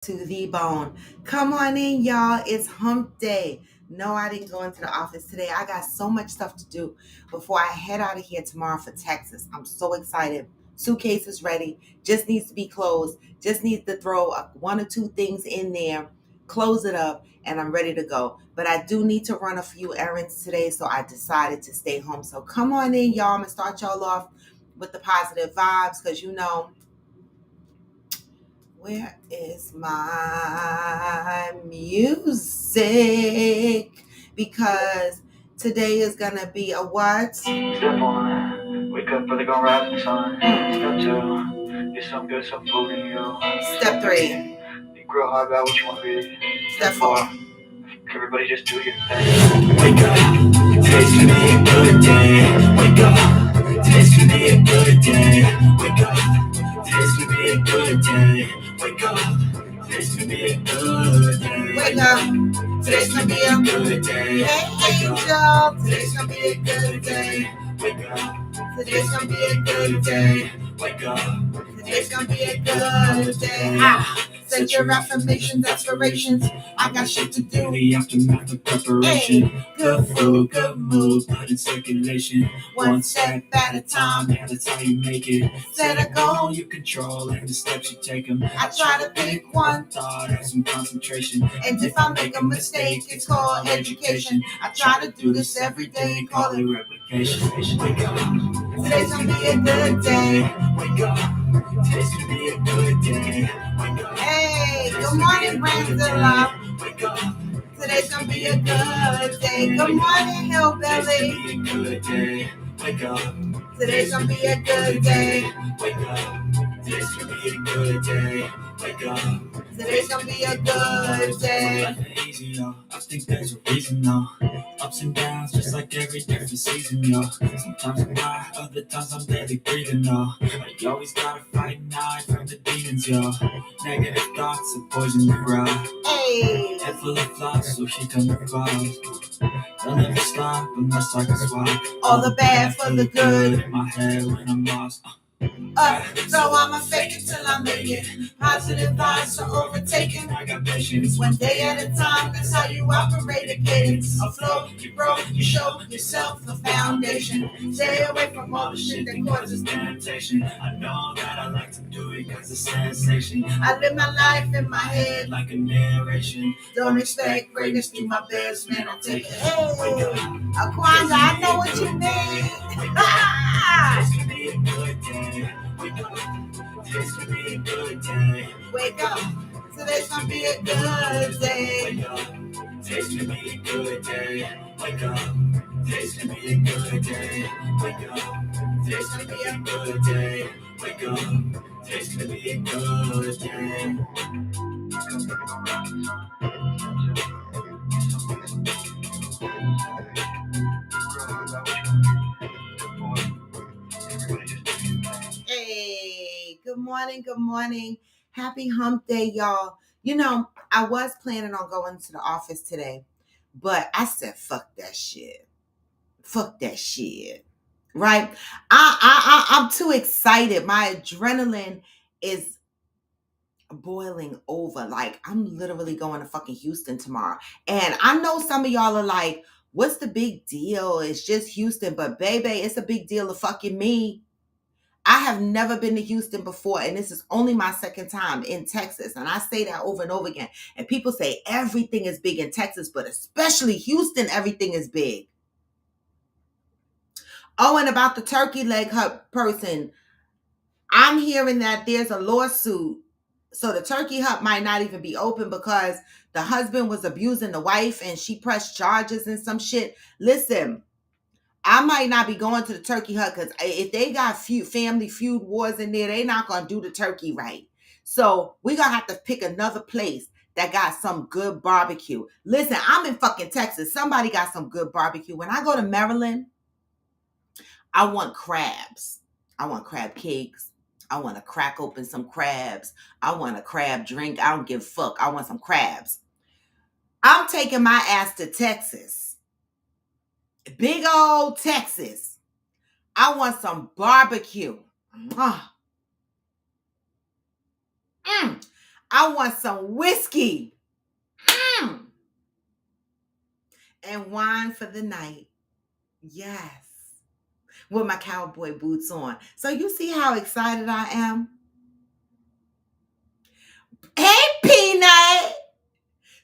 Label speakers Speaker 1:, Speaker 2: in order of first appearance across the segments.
Speaker 1: To the bone. Come on in, y'all. It's hump day. No, I didn't go into the office today. I got so much stuff to do before I head out of here tomorrow for Texas. I'm so excited. Suitcase is ready. Just needs to be closed. Just needs to throw one or two things in there, close it up, and I'm ready to go. But I do need to run a few errands today, so I decided to stay home. So come on in, y'all. I'm going to start y'all off with the positive vibes because where is my music? Because today is gonna be a what?
Speaker 2: Step one, wake up early, gonna rise in the sun. Step two, get some good, some food in you.
Speaker 1: Step 3.
Speaker 2: Think real hard about what you want to be.
Speaker 1: Step 4.
Speaker 2: Everybody just do your thing. Wake up, today's gonna be a good day. Wake up, today's gonna be a good day. Wake up, today's gonna be a good day. Wake up, today's gonna be a good day.
Speaker 1: Wake up. Today's gonna be a good day. Hey, angel. Today's gonna be a good day.
Speaker 2: Wake up,
Speaker 1: Today's gonna be a good day.
Speaker 2: wake up.
Speaker 1: Today's gonna be a good day. Set your affirmations, aspirations. I got shit to do.
Speaker 2: The aftermath of preparation.
Speaker 1: Hey,
Speaker 2: Good food, good mood, blood in circulation.
Speaker 1: one step at a time.
Speaker 2: Yeah, that's how you make it.
Speaker 1: Set a goal.
Speaker 2: You control and the steps you take them.
Speaker 1: I try to pick one
Speaker 2: thought and some concentration.
Speaker 1: And if I make a mistake, it's called education. I try to do this every day, call it
Speaker 2: replication. Wake up,
Speaker 1: today's gonna be a good day.
Speaker 2: wake up. Today's gonna be a good day. Wake up.
Speaker 1: Hey, good morning, Brandon.
Speaker 2: Wake up.
Speaker 1: Today's gonna be a good day. Good morning, Hillbilly.
Speaker 2: Good day. Wake up.
Speaker 1: Today's gonna be a good day.
Speaker 2: Wake up. Today's gonna be a good day. Wake up.
Speaker 1: Today's gonna be a good day.
Speaker 2: Life ain't easy, yo. I think there's a reason, though. Ups and downs, just like every different season, yo. Sometimes I'm high, other times I'm barely breathing, though. But you always gotta fight and hide from the demons, yo. Negative thoughts are poison the crowd.
Speaker 1: Hey,
Speaker 2: Head full of flies, so she come to clouds. They'll never stop unless I can swap.
Speaker 1: all the bad for the good.
Speaker 2: In my head when I'm lost.
Speaker 1: So I'ma fake it till I make it. Positive vibes are overtaken.
Speaker 2: I got patience.
Speaker 1: One day at a time, that's how you operate a cadence. A flow, you grow, you show yourself a foundation. Stay away from all the shit that causes
Speaker 2: Temptation. I know that I like to do it cause it's sensation.
Speaker 1: I live my life in my head.
Speaker 2: Like a narration.
Speaker 1: Don't expect greatness through my best, man. I'll take it.
Speaker 2: Wake
Speaker 1: Hey,
Speaker 2: up.
Speaker 1: Aquanda, I know what you mean.
Speaker 2: Today's gonna be a good day. Wake up. Today's gonna be a good day.
Speaker 1: Wake up. Today's gonna be a good day.
Speaker 2: Wake up. Today's gonna be a good day. Wake up. Today's gonna be a good day. Wake up. Today's gonna be a good day. Wake up. Today's gonna be a good day.
Speaker 1: Hey, good morning, good morning. Happy hump day, y'all. I was planning on going to the office today, but I said, fuck that shit. Fuck that shit. Right? I'm too excited. My adrenaline is boiling over. Like, I'm literally going to fucking Houston tomorrow. And I know some of y'all are like, what's the big deal? It's just Houston. But baby, it's a big deal to fucking me. I have never been to Houston before, and this is only my second time in Texas. And I say that over and over again. And people say everything is big in Texas, but especially Houston, everything is big. Oh, and about the turkey leg hut person, I'm hearing that there's a lawsuit. So the turkey hut might not even be open because the husband was abusing the wife and she pressed charges and some shit. Listen, I might not be going to the turkey hut because if they got family feud wars in there, they not going to do the turkey right. So we're going to have to pick another place that got some good barbecue. Listen, I'm in fucking Texas. Somebody got some good barbecue. When I go to Maryland, I want crabs. I want crab cakes. I want to crack open some crabs. I want a crab drink. I don't give a fuck. I want some crabs. I'm taking my ass to Texas. Big old Texas. I want some barbecue. I want some whiskey. Mm. And wine for the night. Yes. With my cowboy boots on. So you see how excited I am? Hey, Peanut.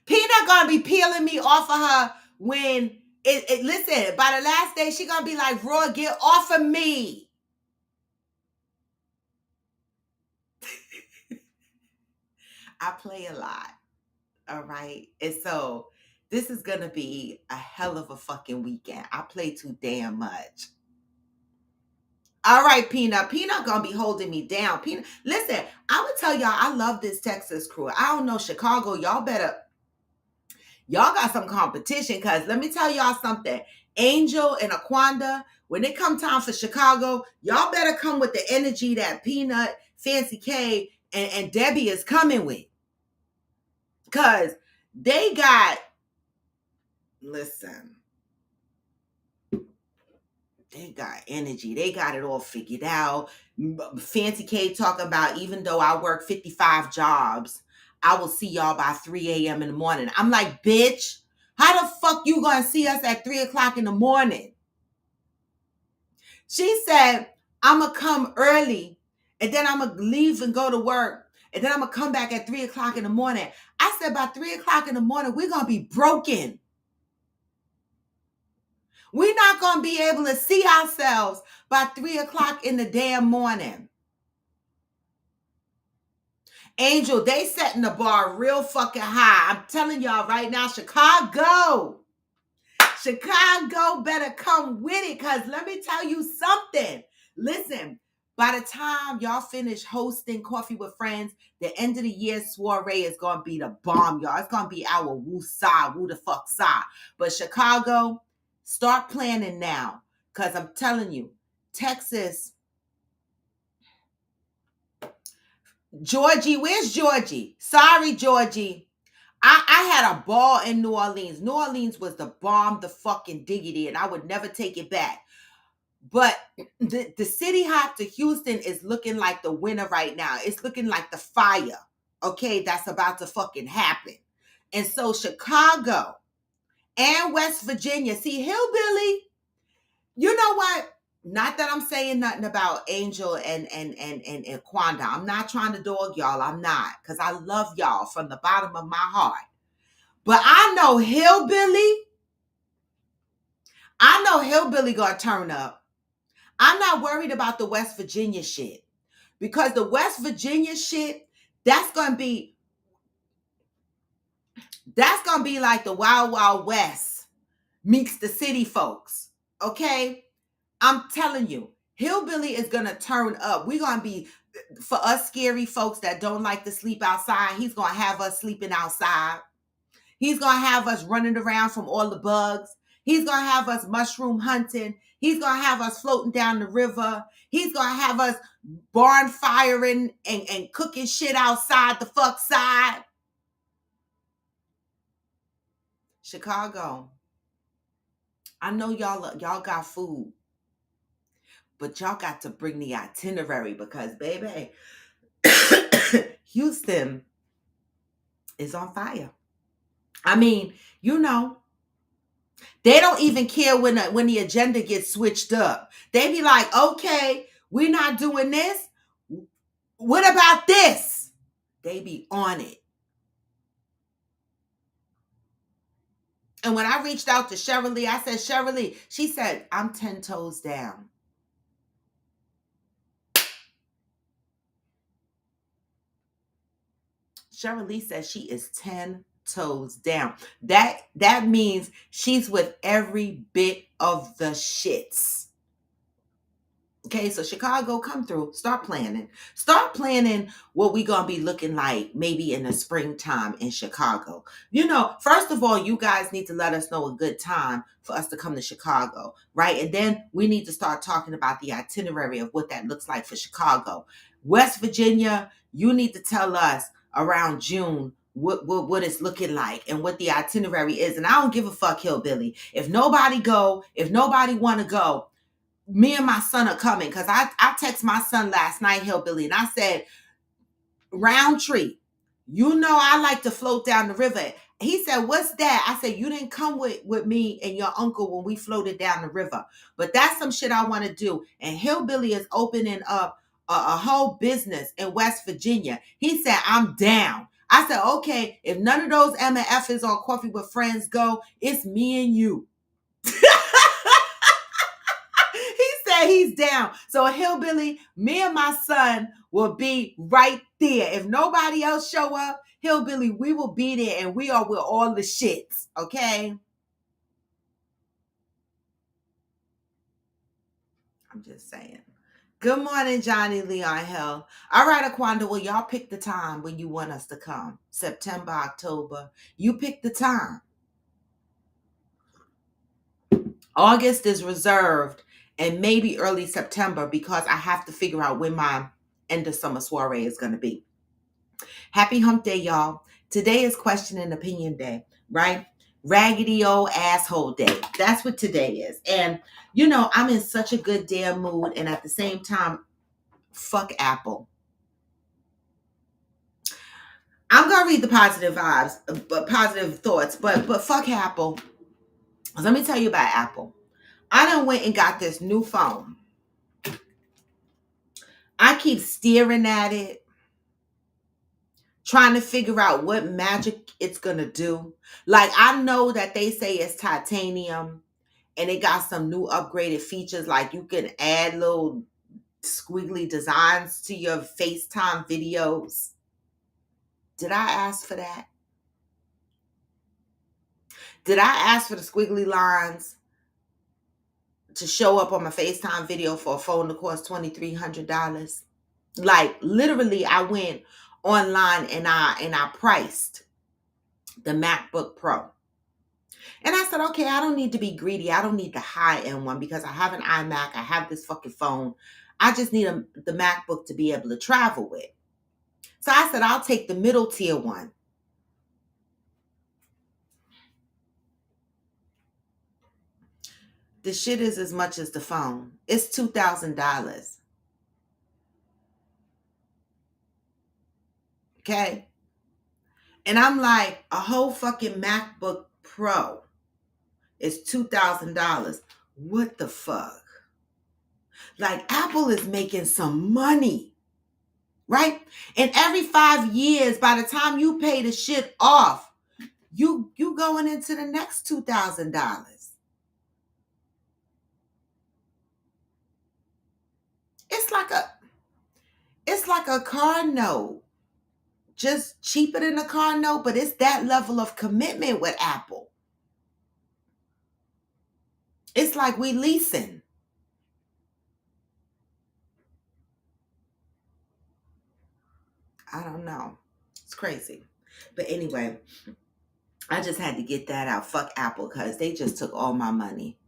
Speaker 1: Peanut gonna be peeling me off of her when listen, by the last day, she gonna be like, Roy, get off of me. I play a lot. All right. And so this is gonna be a hell of a fucking weekend. I play too damn much. All right, Peanut. Peanut gonna be holding me down. Peanut, listen, I would tell y'all I love this Texas crew. I don't know, Chicago, y'all got some competition, because let me tell y'all something. Angel and Aquanda, when it come time for Chicago, y'all better come with the energy that Peanut, Fancy K, and Debbie is coming with. Because they got, listen, they got energy. They got it all figured out. Fancy K talk about, even though I work 55 jobs, I will see y'all by 3 a.m. in the morning. I'm like, bitch, how the fuck you gonna see us at 3 o'clock in the morning? She said, I'm gonna come early and then I'm gonna leave and go to work. And then I'm gonna come back at 3 o'clock in the morning. I said, by 3 o'clock in the morning, we're gonna be broken. We're not going to be able to see ourselves by 3 o'clock in the damn morning. Angel, they setting the bar real fucking high. I'm telling y'all right now, Chicago better come with it, because let me tell you something. Listen, by the time y'all finish hosting Coffee with Friends, the end of the year soiree is going to be the bomb, y'all. It's going to be our woo-sa, woo the fuck sa. But Chicago, start planning now, because I'm telling you, Texas, Georgie, where's Georgie? Sorry, Georgie. I had a ball in New Orleans. New Orleans was the bomb, the fucking diggity, and I would never take it back. But the city hop to Houston is looking like the winner right now. It's looking like the fire, okay, that's about to fucking happen. And so Chicago and West Virginia, see, Hillbilly, you know what? Not that I'm saying nothing about Angel and Quanda. I'm not trying to dog y'all. I'm not, because I love y'all from the bottom of my heart. But I know Hillbilly gonna turn up. I'm not worried about the West Virginia shit, because the West Virginia shit, that's gonna be like the Wild Wild West meets the city folks. Okay? I'm telling you, Hillbilly is gonna turn up. We're gonna be, for us scary folks that don't like to sleep outside, he's gonna have us sleeping outside. He's gonna have us running around from all the bugs. He's gonna have us mushroom hunting. He's gonna have us floating down the river. He's gonna have us barn firing and cooking shit outside the fuck side. Chicago, I know y'all got food, but y'all got to bring the itinerary, because baby, Houston is on fire. I mean, you know, they don't even care when the agenda gets switched up. They be like, okay, we're not doing this. What about this? They be on it. And when I reached out to Sheryl, I said, Sheryl, she said, I'm 10 toes down. Sheryl says she is 10 toes down. That means she's with every bit of the shits. Okay, so Chicago, come through. Start planning. Start planning what we gonna be looking like maybe in the springtime in Chicago. You know, first of all, you guys need to let us know a good time for us to come to Chicago, right? And then we need to start talking about the itinerary of what that looks like for Chicago. West Virginia, you need to tell us around June what it's looking like and what the itinerary is. And I don't give a fuck, Hillbilly. If nobody want to go, me and my son are coming, because I text my son last night, Hillbilly, and I said, Roundtree, You know, I like to float down the river. He said, what's that? I said, you didn't come with me and your uncle when we floated down the river. But that's some shit I want to do. And Hillbilly is opening up a whole business in West Virginia. He said, I'm down. I said, okay, if none of those MFs on Coffee with Friends go, it's me and you. He said he's down. So Hillbilly, me and my son will be right there. If nobody else show up, Hillbilly, we will be there and we are with all the shits. Okay? I'm just saying. Good morning, Johnny Leon Hill. All right, Aquanda, well, y'all pick the time when you want us to come. September, October. You pick the time. August is reserved and maybe early September because I have to figure out when my end of summer soiree is going to be. Happy hump day, y'all. Today is question and opinion day, right? Raggedy old asshole day. That's what today is. And, you know, I'm in such a good damn mood. And at the same time, fuck Apple. I'm going to read the positive vibes, positive thoughts, but fuck Apple. Let me tell you about Apple. I done went and got this new phone. I keep staring at it, trying to figure out what magic it's going to do. Like, I know that they say it's titanium and it got some new upgraded features. Like you can add little squiggly designs to your FaceTime videos. Did I ask for that? Did I ask for the squiggly lines to show up on my FaceTime video for a phone that costs $2,300? Like literally, I went online and I priced the MacBook Pro. And I said, okay, I don't need to be greedy. I don't need the high-end one because I have an iMac. I have this fucking phone. I just need the MacBook to be able to travel with. So I said, I'll take the middle tier one. The shit is as much as the phone. It's $2,000. Okay? And I'm like, a whole fucking MacBook Pro is $2,000. What the fuck? Like, Apple is making some money, right? And every 5 years, by the time you pay the shit off, you going into the next $2,000. It's like a car note. Just cheaper than a car note, but it's that level of commitment with Apple. It's like we leasing. I don't know. It's crazy. But anyway, I just had to get that out. Fuck Apple, because they just took all my money.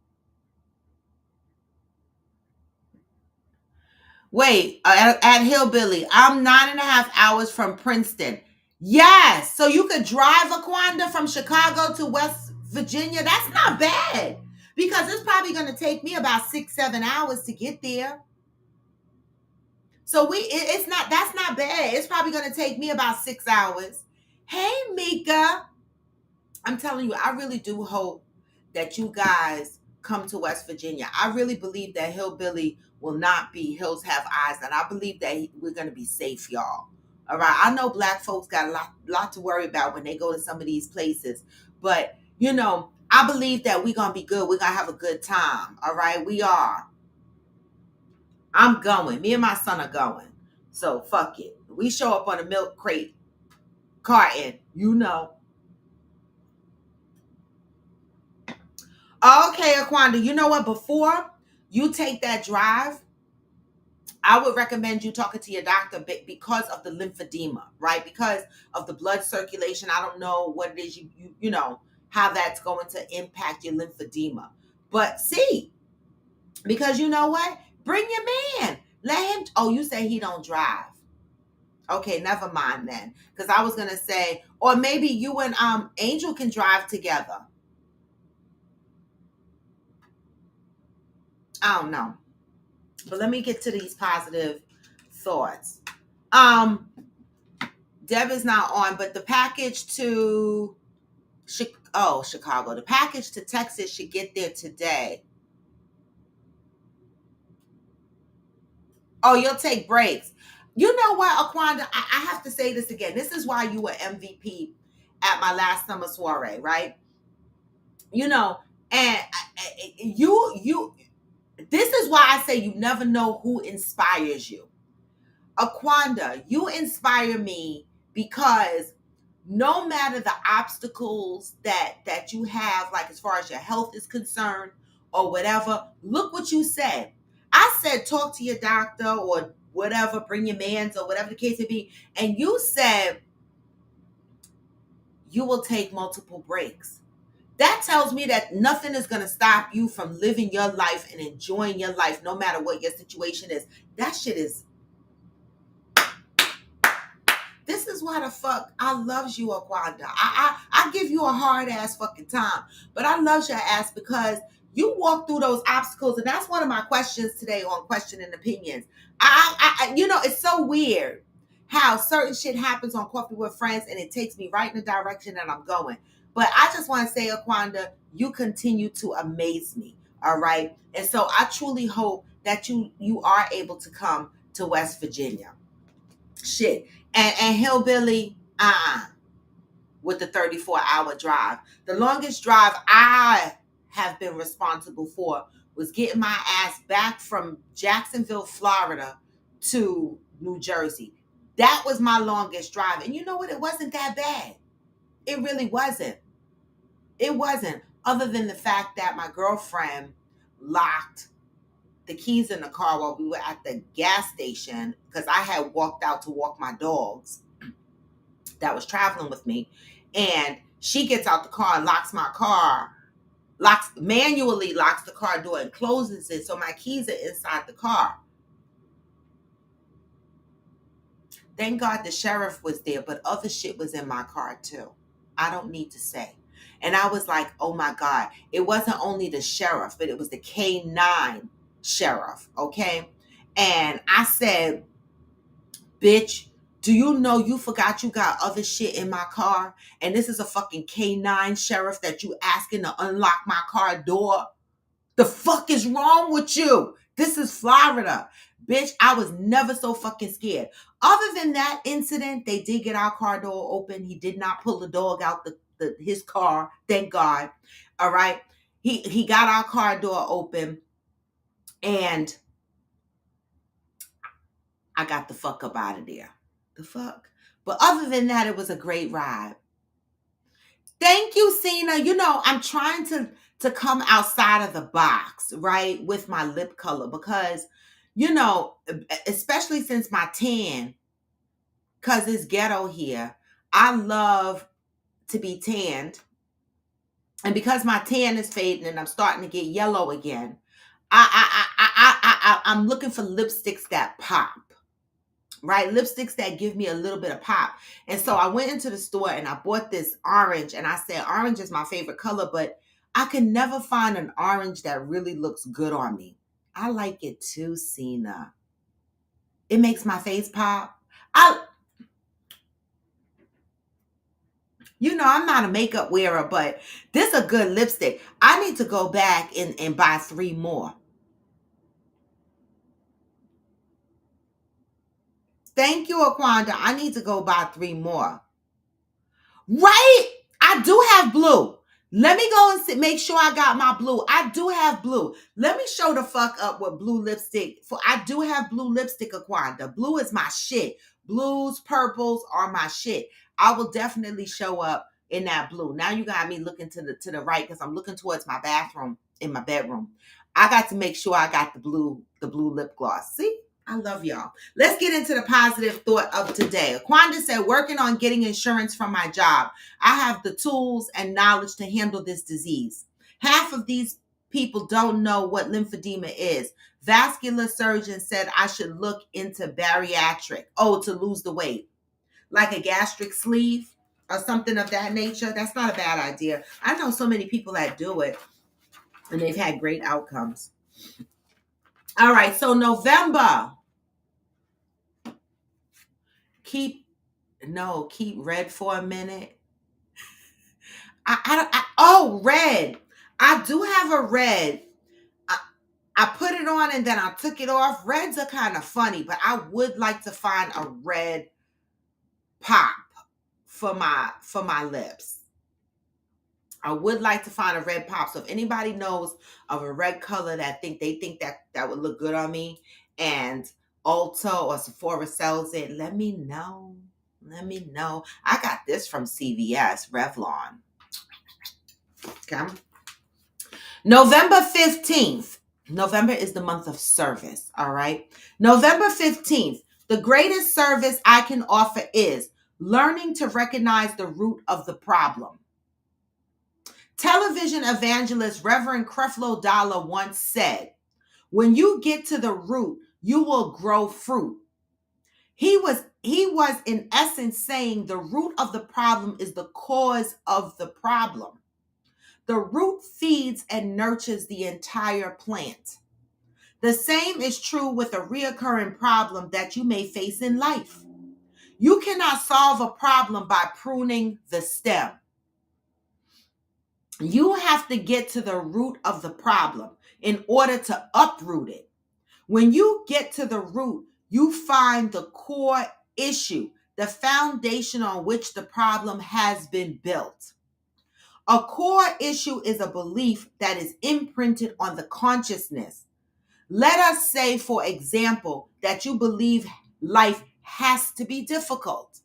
Speaker 1: Wait, at Hillbilly, I'm 9.5 hours from Princeton. Yes. So you could drive Aquanda from Chicago to West Virginia. That's not bad. Because it's probably going to take me about 6-7 hours to get there. So that's not bad. It's probably going to take me about 6 hours. Hey, Mika. I'm telling you, I really do hope that you guys come to West Virginia. I really believe that Hillbilly will not be Hills Have Eyes, and I believe that we're going to be safe, y'all. All right. I know black folks got a lot to worry about when they go to some of these places, but you know, I believe that we're going to be good. We're going to have a good time. All right. We are. I'm going. Me and my son are going. So fuck it. We show up on a milk crate carton, you know. Okay, Aquanda, you know what? Before you take that drive, I would recommend you talking to your doctor because of the lymphedema, right? Because of the blood circulation. I don't know what it is you know how that's going to impact your lymphedema. But see, because you know what? Bring your man. Let him. Oh, you say he don't drive. Okay, never mind then. Because I was gonna say, or maybe you and Angel can drive together. I don't know. But let me get to these positive thoughts. Um, Deb is not on, but the package to Chicago. The package to Texas should get there today. Oh, you'll take breaks. You know what, Aquanda? I have to say this again. This is why you were MVP at my last summer soiree, right? You know, and you. This is why I say you never know who inspires you. Aquanda, you inspire me because no matter the obstacles that you have, like as far as your health is concerned or whatever, look what you said. I said talk to your doctor or whatever, bring your mans or whatever the case may be, and you said you will take multiple breaks. That tells me that nothing is going to stop you from living your life and enjoying your life no matter what your situation is. That shit is. This is why the fuck I loves you, Aquanda. I give you a hard ass fucking time, but I love your ass because you walk through those obstacles, and that's one of my questions today on Question and Opinions. You know, it's so weird how certain shit happens on Coffee with Friends, and it takes me right in the direction that I'm going. But I just want to say, Aquanda, you continue to amaze me. All right, and so I truly hope that you are able to come to West Virginia. Shit. And Hillbilly, with the 34-hour drive. The longest drive I have been responsible for was getting my ass back from Jacksonville, Florida to New Jersey. That was my longest drive. And you know what? It wasn't that bad. It really wasn't. It wasn't. Other than the fact that my girlfriend locked the keys in the car while we were at the gas station because I had walked out to walk my dogs that was traveling with me. And she gets out the car and locks my car, manually locks the car door and closes it. So my keys are inside the car. Thank God the sheriff was there, but other shit was in my car too. I don't need to say. And I was like, oh my God, it wasn't only the sheriff, but it was the K9 sheriff, okay? And I said, bitch, do you know you forgot you got other shit in my car? And this is a fucking K9 sheriff that you asking to unlock my car door? The fuck is wrong with you? This is Florida. Bitch, I was never so fucking scared. Other than that incident, they did get our car door open. He did not pull the dog out his car. Thank God. All right. He got our car door open and I got the fuck up out of there. The fuck? But other than that, it was a great ride. Thank you, Cena. You know, I'm trying to come outside of the box, right, with my lip color because, you know, especially since my tan, because it's ghetto here, I love to be tanned. And because my tan is fading and I'm starting to get yellow again, I'm looking for lipsticks that pop. Right? Lipsticks that give me a little bit of pop. And so I went into the store and I bought this orange and I said, orange is my favorite color, but I can never find an orange that really looks good on me. I like it too, Cena. It makes my face pop. You know, I'm not a makeup wearer, but this is a good lipstick. I need to go back and buy 3 more. Thank you, Aquanda. I need to go buy 3 more. Right? I do have blue. Let me go and make sure I got my blue. I do have blue. Let me show the fuck up with blue lipstick. I do have blue lipstick, Aquanda. Blue is my shit. Blues, purples are my shit. I will definitely show up in that blue. Now you got me looking to the right because I'm looking towards my bathroom in my bedroom. I got to make sure I got the blue lip gloss. See? I love y'all. Let's get into the positive thought of today. Aquanda said, working on getting insurance from my job. I have the tools and knowledge to handle this disease. Half of these people don't know what lymphedema is. Vascular surgeon said I should look into bariatric. Oh, to lose the weight. Like a gastric sleeve or something of that nature. That's not a bad idea. I know so many people that do it and they've had great outcomes. All right, so November. Keep No, keep red for a minute. Oh, red. I do have a red. I, I put it on and then I took it off. Reds are kind of funny, but I would like to find a red pop for my lips. I would like to find a red pop. So if anybody knows of a red color that they think that would look good on me, and Ulta or Sephora sells it, let me know. Let me know. I got this from CVS, Revlon. Okay. November 15th. November is the month of service. All right. November 15th. The greatest service I can offer is learning to recognize the root of the problem. Television evangelist Reverend Creflo Dollar once said, when you get to the root, you will grow fruit. He was in essence saying the root of the problem is the cause of the problem. The root feeds and nurtures the entire plant. The same is true with a reoccurring problem that you may face in life. You cannot solve a problem by pruning the stem. You have to get to the root of the problem in order to uproot it. When you get to the root, you find the core issue, the foundation on which the problem has been built. A core issue is a belief that is imprinted on the consciousness. Let us say, for example, that you believe life has to be difficult.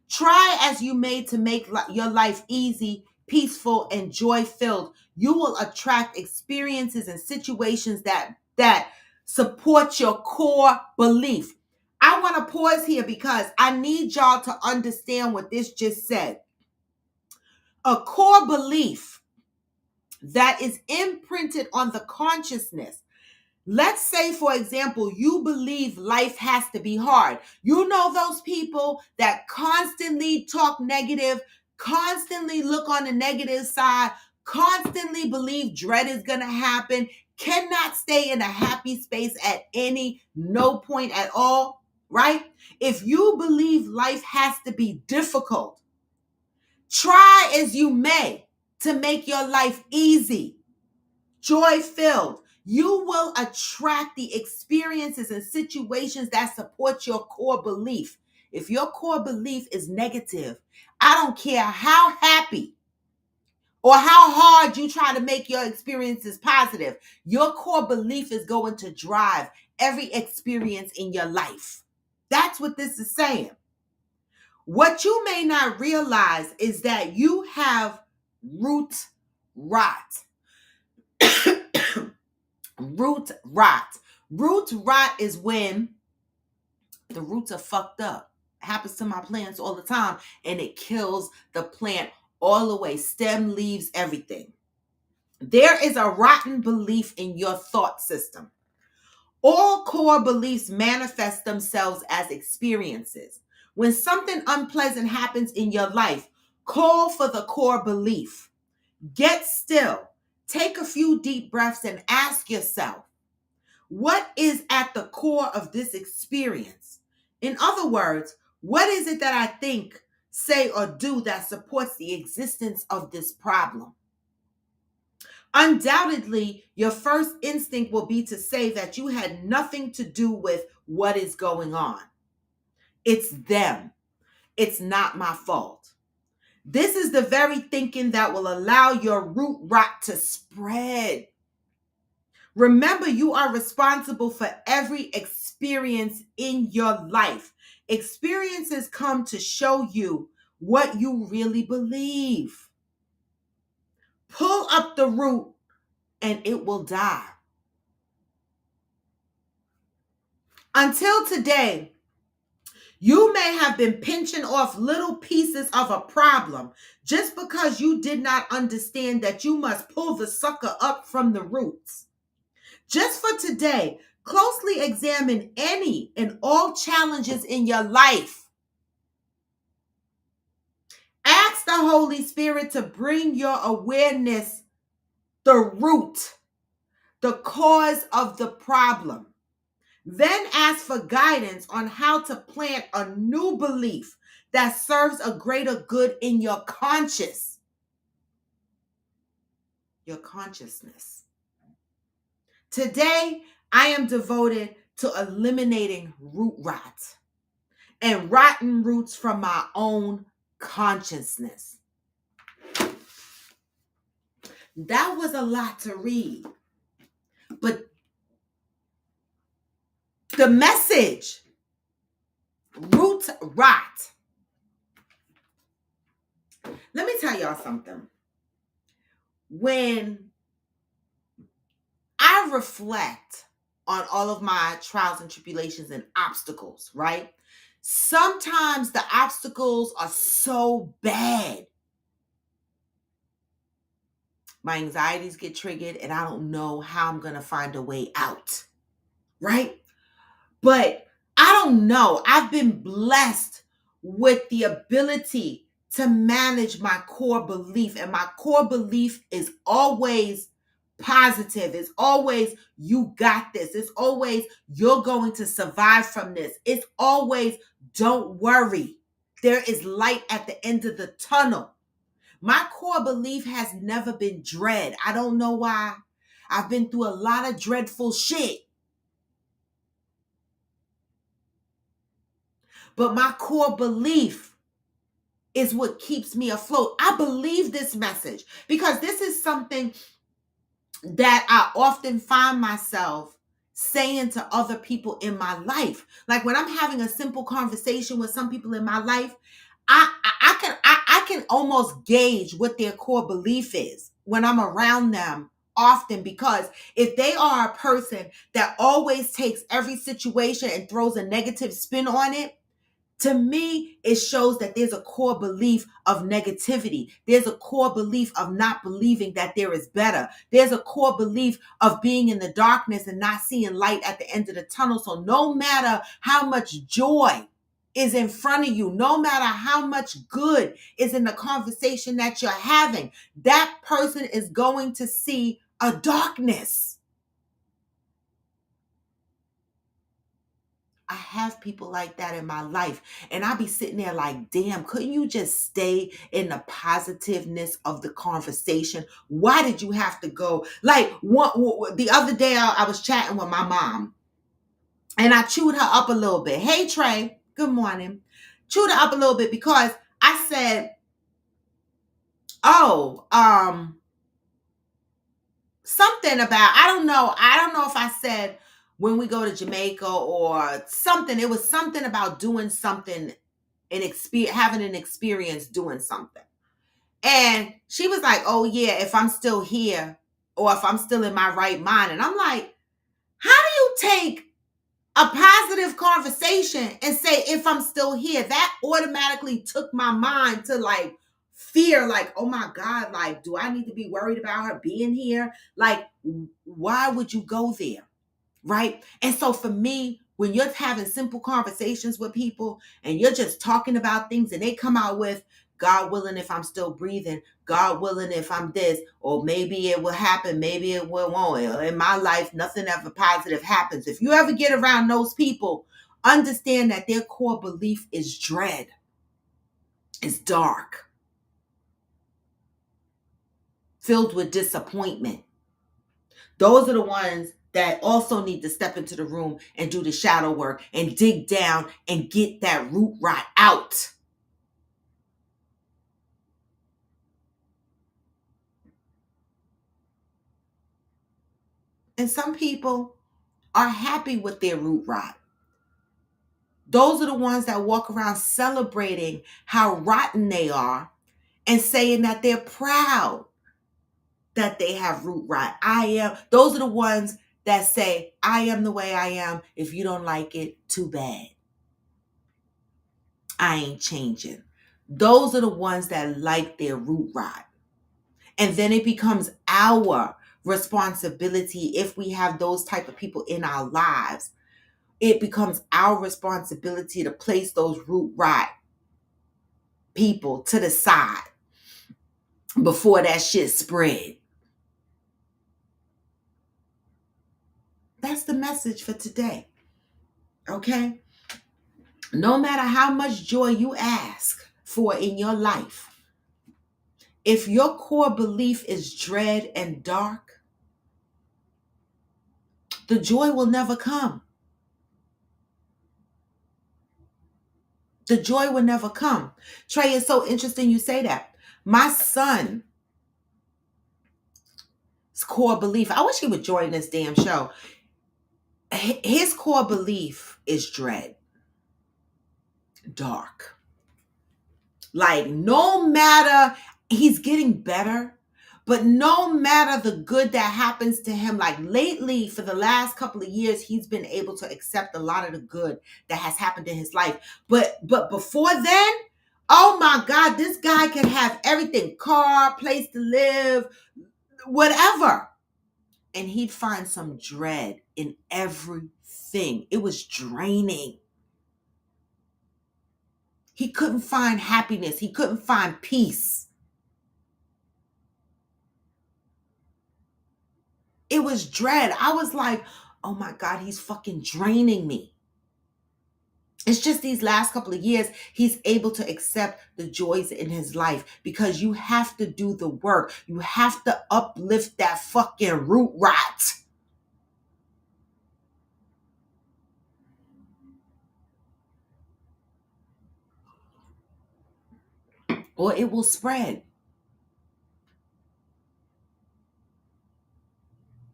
Speaker 1: Try as you may to make your life easy, peaceful, and joy-filled. You will attract experiences and situations that support your core belief. I want to pause here because I need y'all to understand what this just said. A core belief that is imprinted on the consciousness. Let's say, for example, you believe life has to be hard. You know those people that constantly talk negative, constantly look on the negative side, constantly believe dread is going to happen, cannot stay in a happy space at no point at all, right? If you believe life has to be difficult, try as you may to make your life easy, joy-filled. You will attract the experiences and situations that support your core belief. If your core belief is negative, I don't care how happy or how hard you try to make your experiences positive, your core belief is going to drive every experience in your life. That's what this is saying. What you may not realize is that you have root rot. Root rot. Root rot is when the roots are fucked up. It happens to my plants all the time, and it kills the plant all the way. Stem, leaves, everything. There is a rotten belief in your thought system. All core beliefs manifest themselves as experiences. When something unpleasant happens in your life, call for the core belief. Get still. Take a few deep breaths and ask yourself, what is at the core of this experience? In other words, what is it that I think, say, or do that supports the existence of this problem? Undoubtedly, your first instinct will be to say that you had nothing to do with what is going on. It's them. It's not my fault. This is the very thinking that will allow your root rot to spread. Remember, you are responsible for every experience in your life. Experiences come to show you what you really believe. Pull up the root and it will die. Until today, you may have been pinching off little pieces of a problem just because you did not understand that you must pull the sucker up from the roots. Just for today, closely examine any and all challenges in your life. Ask the Holy Spirit to bring your awareness the root, the cause of the problem. Then ask for guidance on how to plant a new belief that serves a greater good in your consciousness. Today, I am devoted to eliminating root rot and rotten roots from my own consciousness. That was a lot to read. But the message, root rot. Let me tell y'all something. When I reflect on all of my trials and tribulations and obstacles, right? Sometimes the obstacles are so bad. My anxieties get triggered and I don't know how I'm going to find a way out, right? But I don't know. I've been blessed with the ability to manage my core belief. And my core belief is always positive. It's always, you got this. It's always, you're going to survive from this. It's always, don't worry. There is light at the end of the tunnel. My core belief has never been dread. I don't know why. I've been through a lot of dreadful shit. But my core belief is what keeps me afloat. I believe this message because this is something that I often find myself saying to other people in my life. Like when I'm having a simple conversation with some people in my life, I can almost gauge what their core belief is when I'm around them often, because if they are a person that always takes every situation and throws a negative spin on it, to me, it shows that there's a core belief of negativity. There's a core belief of not believing that there is better. There's a core belief of being in the darkness and not seeing light at the end of the tunnel. So no matter how much joy is in front of you, no matter how much good is in the conversation that you're having, that person is going to see a darkness. I have people like that in my life. And I be sitting there like, damn, couldn't you just stay in the positiveness of the conversation? Why did you have to go? Like the other day, I was chatting with my mom and I chewed her up a little bit. Hey, Trey, good morning. Chewed her up a little bit because I said, oh, something about, I don't know if I said when we go to Jamaica or something. It was something about doing something and having an experience doing something. And she was like, oh yeah, if I'm still here or if I'm still in my right mind. And I'm like, how do you take a positive conversation and say, if I'm still here? That automatically took my mind to like fear, like, oh my God, like, do I need to be worried about her being here? Like, why would you go there? Right? And so for me, when you're having simple conversations with people and you're just talking about things and they come out with, God willing, if I'm still breathing, God willing, if I'm this, or maybe it will happen, maybe it won't. In my life, nothing ever positive happens. If you ever get around those people, understand that their core belief is dread. It's dark, filled with disappointment. Those are the ones that also need to step into the room and do the shadow work and dig down and get that root rot out. And some people are happy with their root rot. Those are the ones that walk around celebrating how rotten they are and saying that they're proud that they have root rot. Those are the ones that say, I am the way I am. If you don't like it, too bad. I ain't changing. Those are the ones that like their root rot. And then it becomes our responsibility, if we have those type of people in our lives, it becomes our responsibility to place those root rot people to the side before that shit spread. That's the message for today. Okay? No matter how much joy you ask for in your life, if your core belief is dread and dark, the joy will never come. The joy will never come. Trey, it's so interesting you say that. My son's core belief, I wish he would join this damn show. His core belief is dread, dark. Like, no matter, he's getting better, but no matter the good that happens to him, like lately, for the last couple of years, he's been able to accept a lot of the good that has happened in his life. But before then, oh my God, this guy can have everything, car, place to live, whatever. And he'd find some dread in everything. It was draining. He couldn't find happiness. He couldn't find peace. It was dread. I was like, oh my God, he's fucking draining me. It's just these last couple of years, he's able to accept the joys in his life because you have to do the work. You have to uplift that fucking root rot. Or it will spread.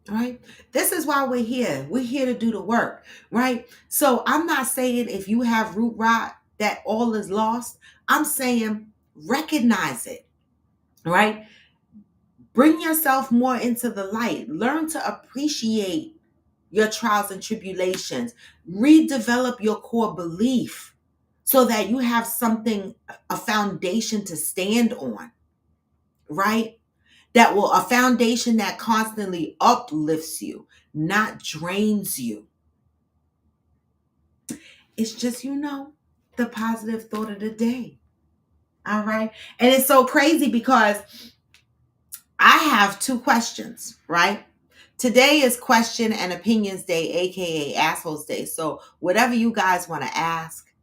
Speaker 1: Right? This is why we're here. We're here to do the work, right? So I'm not saying if you have root rot that all is lost. I'm saying recognize it, right? Bring yourself more into the light. Learn to appreciate your trials and tribulations. Redevelop your core belief so that you have something, a foundation to stand on, right? A foundation that constantly uplifts you, not drains you. It's just, the positive thought of the day. All right. And it's so crazy because I have two questions, right? Today is question and opinions day, aka assholes day. So whatever you guys want to ask,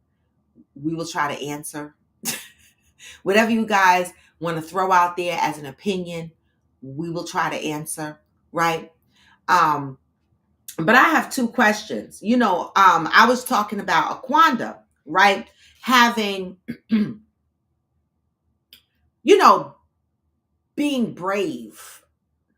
Speaker 1: we will try to answer. Whatever you guys want to throw out there as an opinion, we will try to answer, right? But I have two questions. I was talking about Aquanda, right? Having, being brave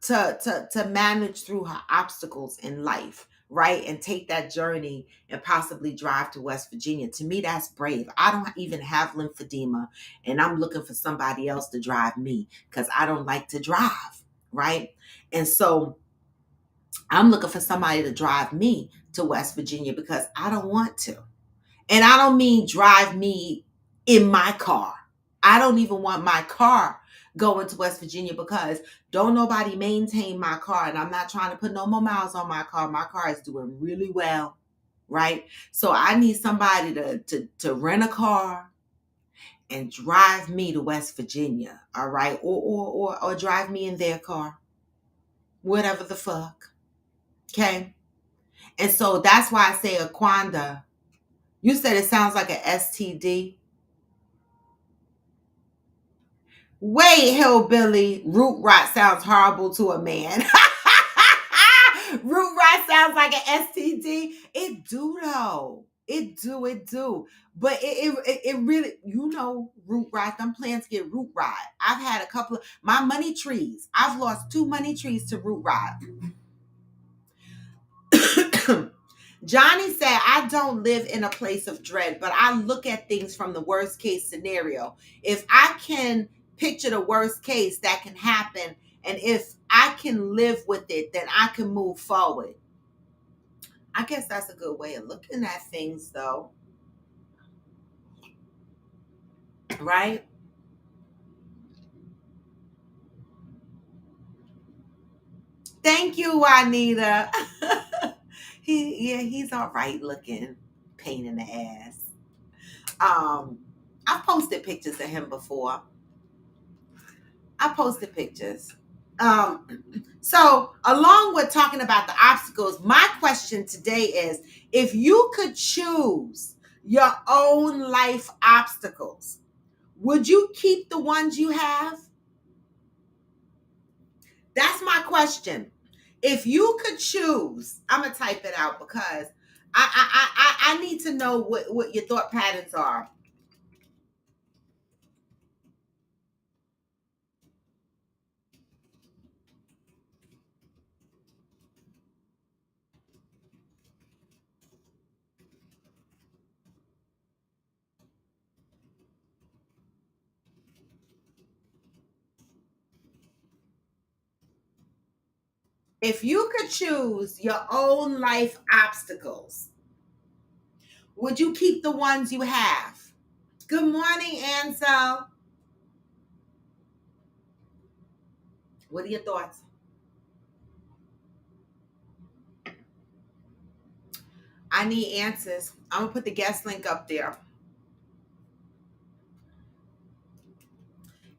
Speaker 1: to manage through her obstacles in life, right? And take that journey and possibly drive to West Virginia. To me, that's brave. I don't even have lymphedema, and I'm looking for somebody else to drive me because I don't like to drive, right? And so I'm looking for somebody to drive me to West Virginia because I don't want to. And I don't mean drive me in my car. I don't even want my car going to West Virginia because don't nobody maintain my car. And I'm not trying to put no more miles on my car. My car is doing really well, right? So I need somebody to rent a car and drive me to West Virginia, all right? Or drive me in their car. Whatever the fuck. Okay? And so that's why I say Aquanda. You said it sounds like an STD. Wait, hillbilly. Root rot sounds horrible to a man. Root rot sounds like an STD. It do though. It do. But it really, root rot. Them plants get root rot. I've had a couple of my money trees. I've lost 2 money trees to root rot. Johnny said, I don't live in a place of dread, but I look at things from the worst case scenario. If I can picture the worst case that can happen, and if I can live with it, then I can move forward. I guess that's a good way of looking at things, though. Right? Thank you, Juanita. He's all right looking. Pain in the ass. I've posted pictures of him before. I posted pictures. So, along with talking about the obstacles, my question today is if you could choose your own life obstacles, would you keep the ones you have? That's my question. If you could choose, I'm gonna type it out because I need to know what your thought patterns are. If you could choose your own life obstacles, would you keep the ones you have? Good morning, Ansel. What are your thoughts? I need answers. I'm gonna put the guest link up there.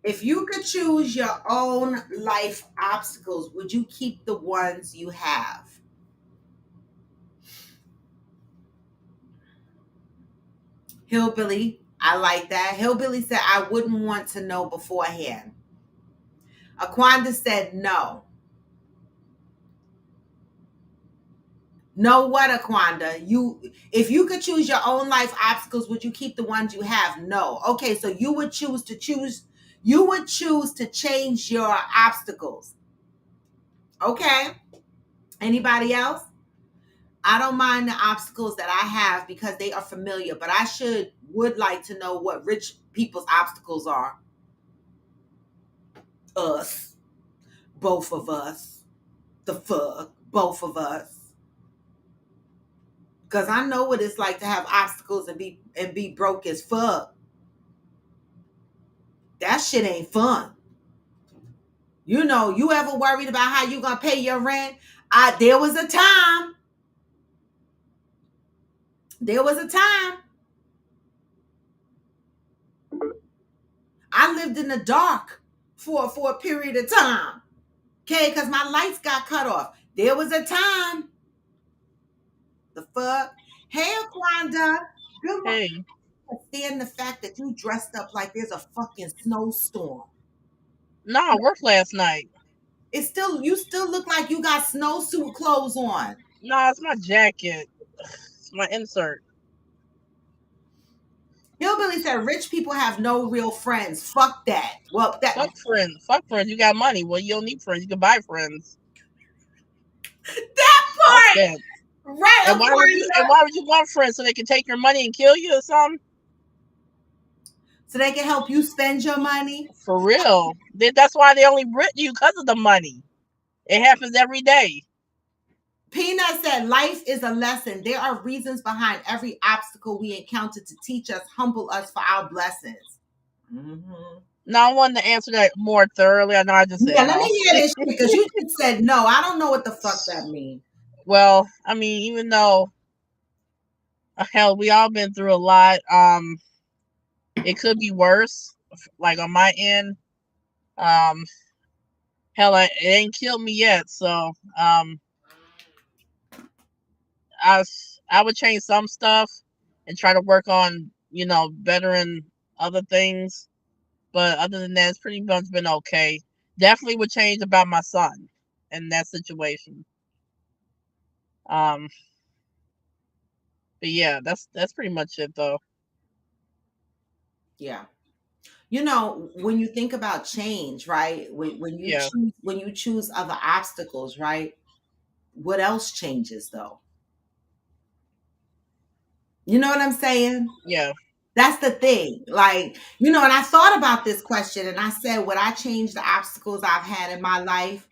Speaker 1: If you could choose your own life obstacles, would you keep the ones you have? Hillbilly, I like that. Hillbilly said, I wouldn't want to know beforehand. Aquanda said, no. Know what, Aquanda? If you could choose your own life obstacles, would you keep the ones you have? No. Okay, so you would choose to change your obstacles. Okay. Anybody else? I don't mind the obstacles that I have because they are familiar, but I would like to know what rich people's obstacles are. Us, both of us, the fuck, both of us. Cause I know what it's like to have obstacles and be broke as fuck. That shit ain't fun. You ever worried about how you gonna pay your rent? There was a time. There was a time I lived in the dark for a period of time. Okay, because my lights got cut off. There was a time. The fuck? Hey, Aquanda. Good morning.
Speaker 3: Hey,
Speaker 1: Stand the fact that you dressed up like there's a fucking snowstorm.
Speaker 3: no, I worked last night.
Speaker 1: You still look like you got snowsuit clothes on.
Speaker 3: No, it's my jacket. It's my insert.
Speaker 1: Hillbilly said rich people have no real friends. Fuck that. Well, that
Speaker 3: Fuck friends. Fuck friends. You got money. Well, you don't need friends. You can buy friends.
Speaker 1: that
Speaker 3: Fuck
Speaker 1: part,
Speaker 3: that.
Speaker 1: right,
Speaker 3: And why would you? And
Speaker 1: Aquanda?
Speaker 3: why would you want friends so they can take your money and kill you or something?
Speaker 1: So they can help you spend your money.
Speaker 3: For real. That's why they only rent you because of the money. It happens every day.
Speaker 1: Peanut said, life is a lesson. There are reasons behind every obstacle we encounter to teach us, humble us for our blessings. Mm-hmm.
Speaker 3: Now I wanted to answer that more thoroughly. I know I just said
Speaker 1: Yeah, let me
Speaker 3: no.
Speaker 1: hear this shit because you just said no. I don't know what the fuck that means.
Speaker 3: Well, I mean, even though hell, we all been through a lot. It could be worse. Like on my end, um, hell, it ain't killed me yet. So, I would change some stuff and try to work on bettering other things. But other than that, it's pretty much been okay. Definitely would change about my son in that situation. Um, but yeah, that's pretty much it though.
Speaker 1: Yeah. When you think about change, right?
Speaker 3: Yeah,
Speaker 1: When you choose other obstacles, right? What else changes though? You know what I'm saying?
Speaker 3: yeah.
Speaker 1: That's the thing. Like, and I thought about this question and I said, would I change the obstacles I've had in my life?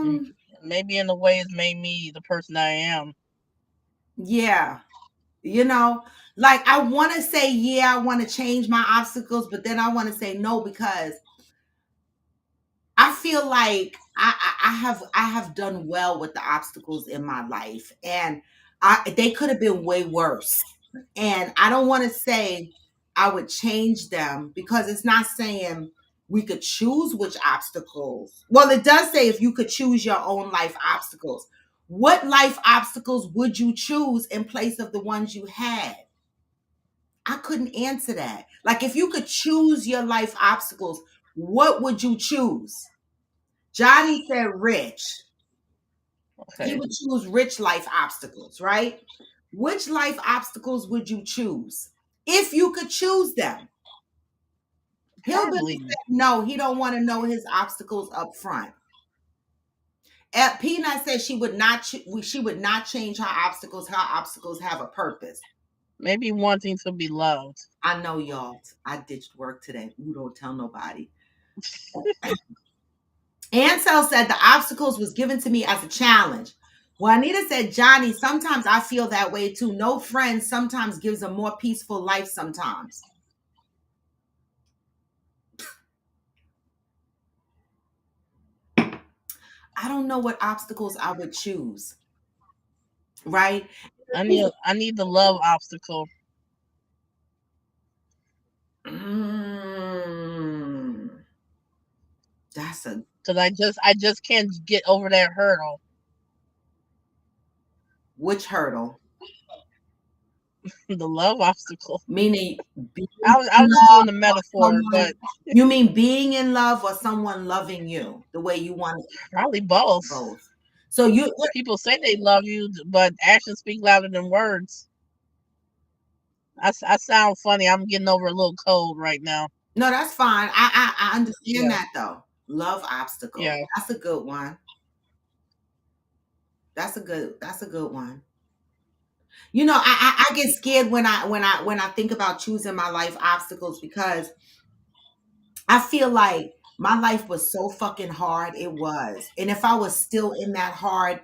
Speaker 3: Mm,
Speaker 1: Um,
Speaker 3: maybe in the ways made me the person I am.
Speaker 1: yeah. You know, like I want to say, yeah, I want to change my obstacles, but then I want to say no because I feel like I have done well with the obstacles in my life, and they could have been way worse. And I don't want to say I would change them because it's not saying we could choose which obstacles. Well, it does say if you could choose your own life obstacles. What life obstacles would you choose in place of the ones you had? I couldn't answer that. Like, if you could choose your life obstacles, what would you choose? Johnny said rich. He
Speaker 3: Okay.
Speaker 1: would choose rich life obstacles, right? Which life obstacles would you choose if you could choose them? Hillbilly
Speaker 3: Hardly.
Speaker 1: said no, he don't want to know his obstacles up front. Peanut said she would not change her obstacles. Her obstacles have a purpose.
Speaker 3: Maybe wanting to be loved.
Speaker 1: I know y'all. I ditched work today. Ooh, don't tell nobody. Ansel said the obstacles was given to me as a challenge. Juanita said, Johnny, sometimes I feel that way too. No friend sometimes gives a more peaceful life sometimes. I don't know what obstacles I would choose, right?
Speaker 3: I need the love obstacle
Speaker 1: Mm, that's a
Speaker 3: because I just can't get over that hurdle.
Speaker 1: which hurdle?
Speaker 3: The love obstacle.
Speaker 1: Meaning being
Speaker 3: I was
Speaker 1: in
Speaker 3: just doing
Speaker 1: love
Speaker 3: the
Speaker 1: or
Speaker 3: metaphor,
Speaker 1: someone.
Speaker 3: but
Speaker 1: You mean being in love or someone loving you the way you want it,
Speaker 3: probably both.
Speaker 1: both. So you
Speaker 3: People say they love you, but actions speak louder than words. I sound funny. I'm getting over a little cold right now.
Speaker 1: no, that's fine. I understand
Speaker 3: Yeah,
Speaker 1: that though. Love obstacle.
Speaker 3: yeah.
Speaker 1: That's a good one. That's a good one. You know, I get scared when I think about choosing my life obstacles because I feel like my life was so fucking hard. It was. And if I was still in that hard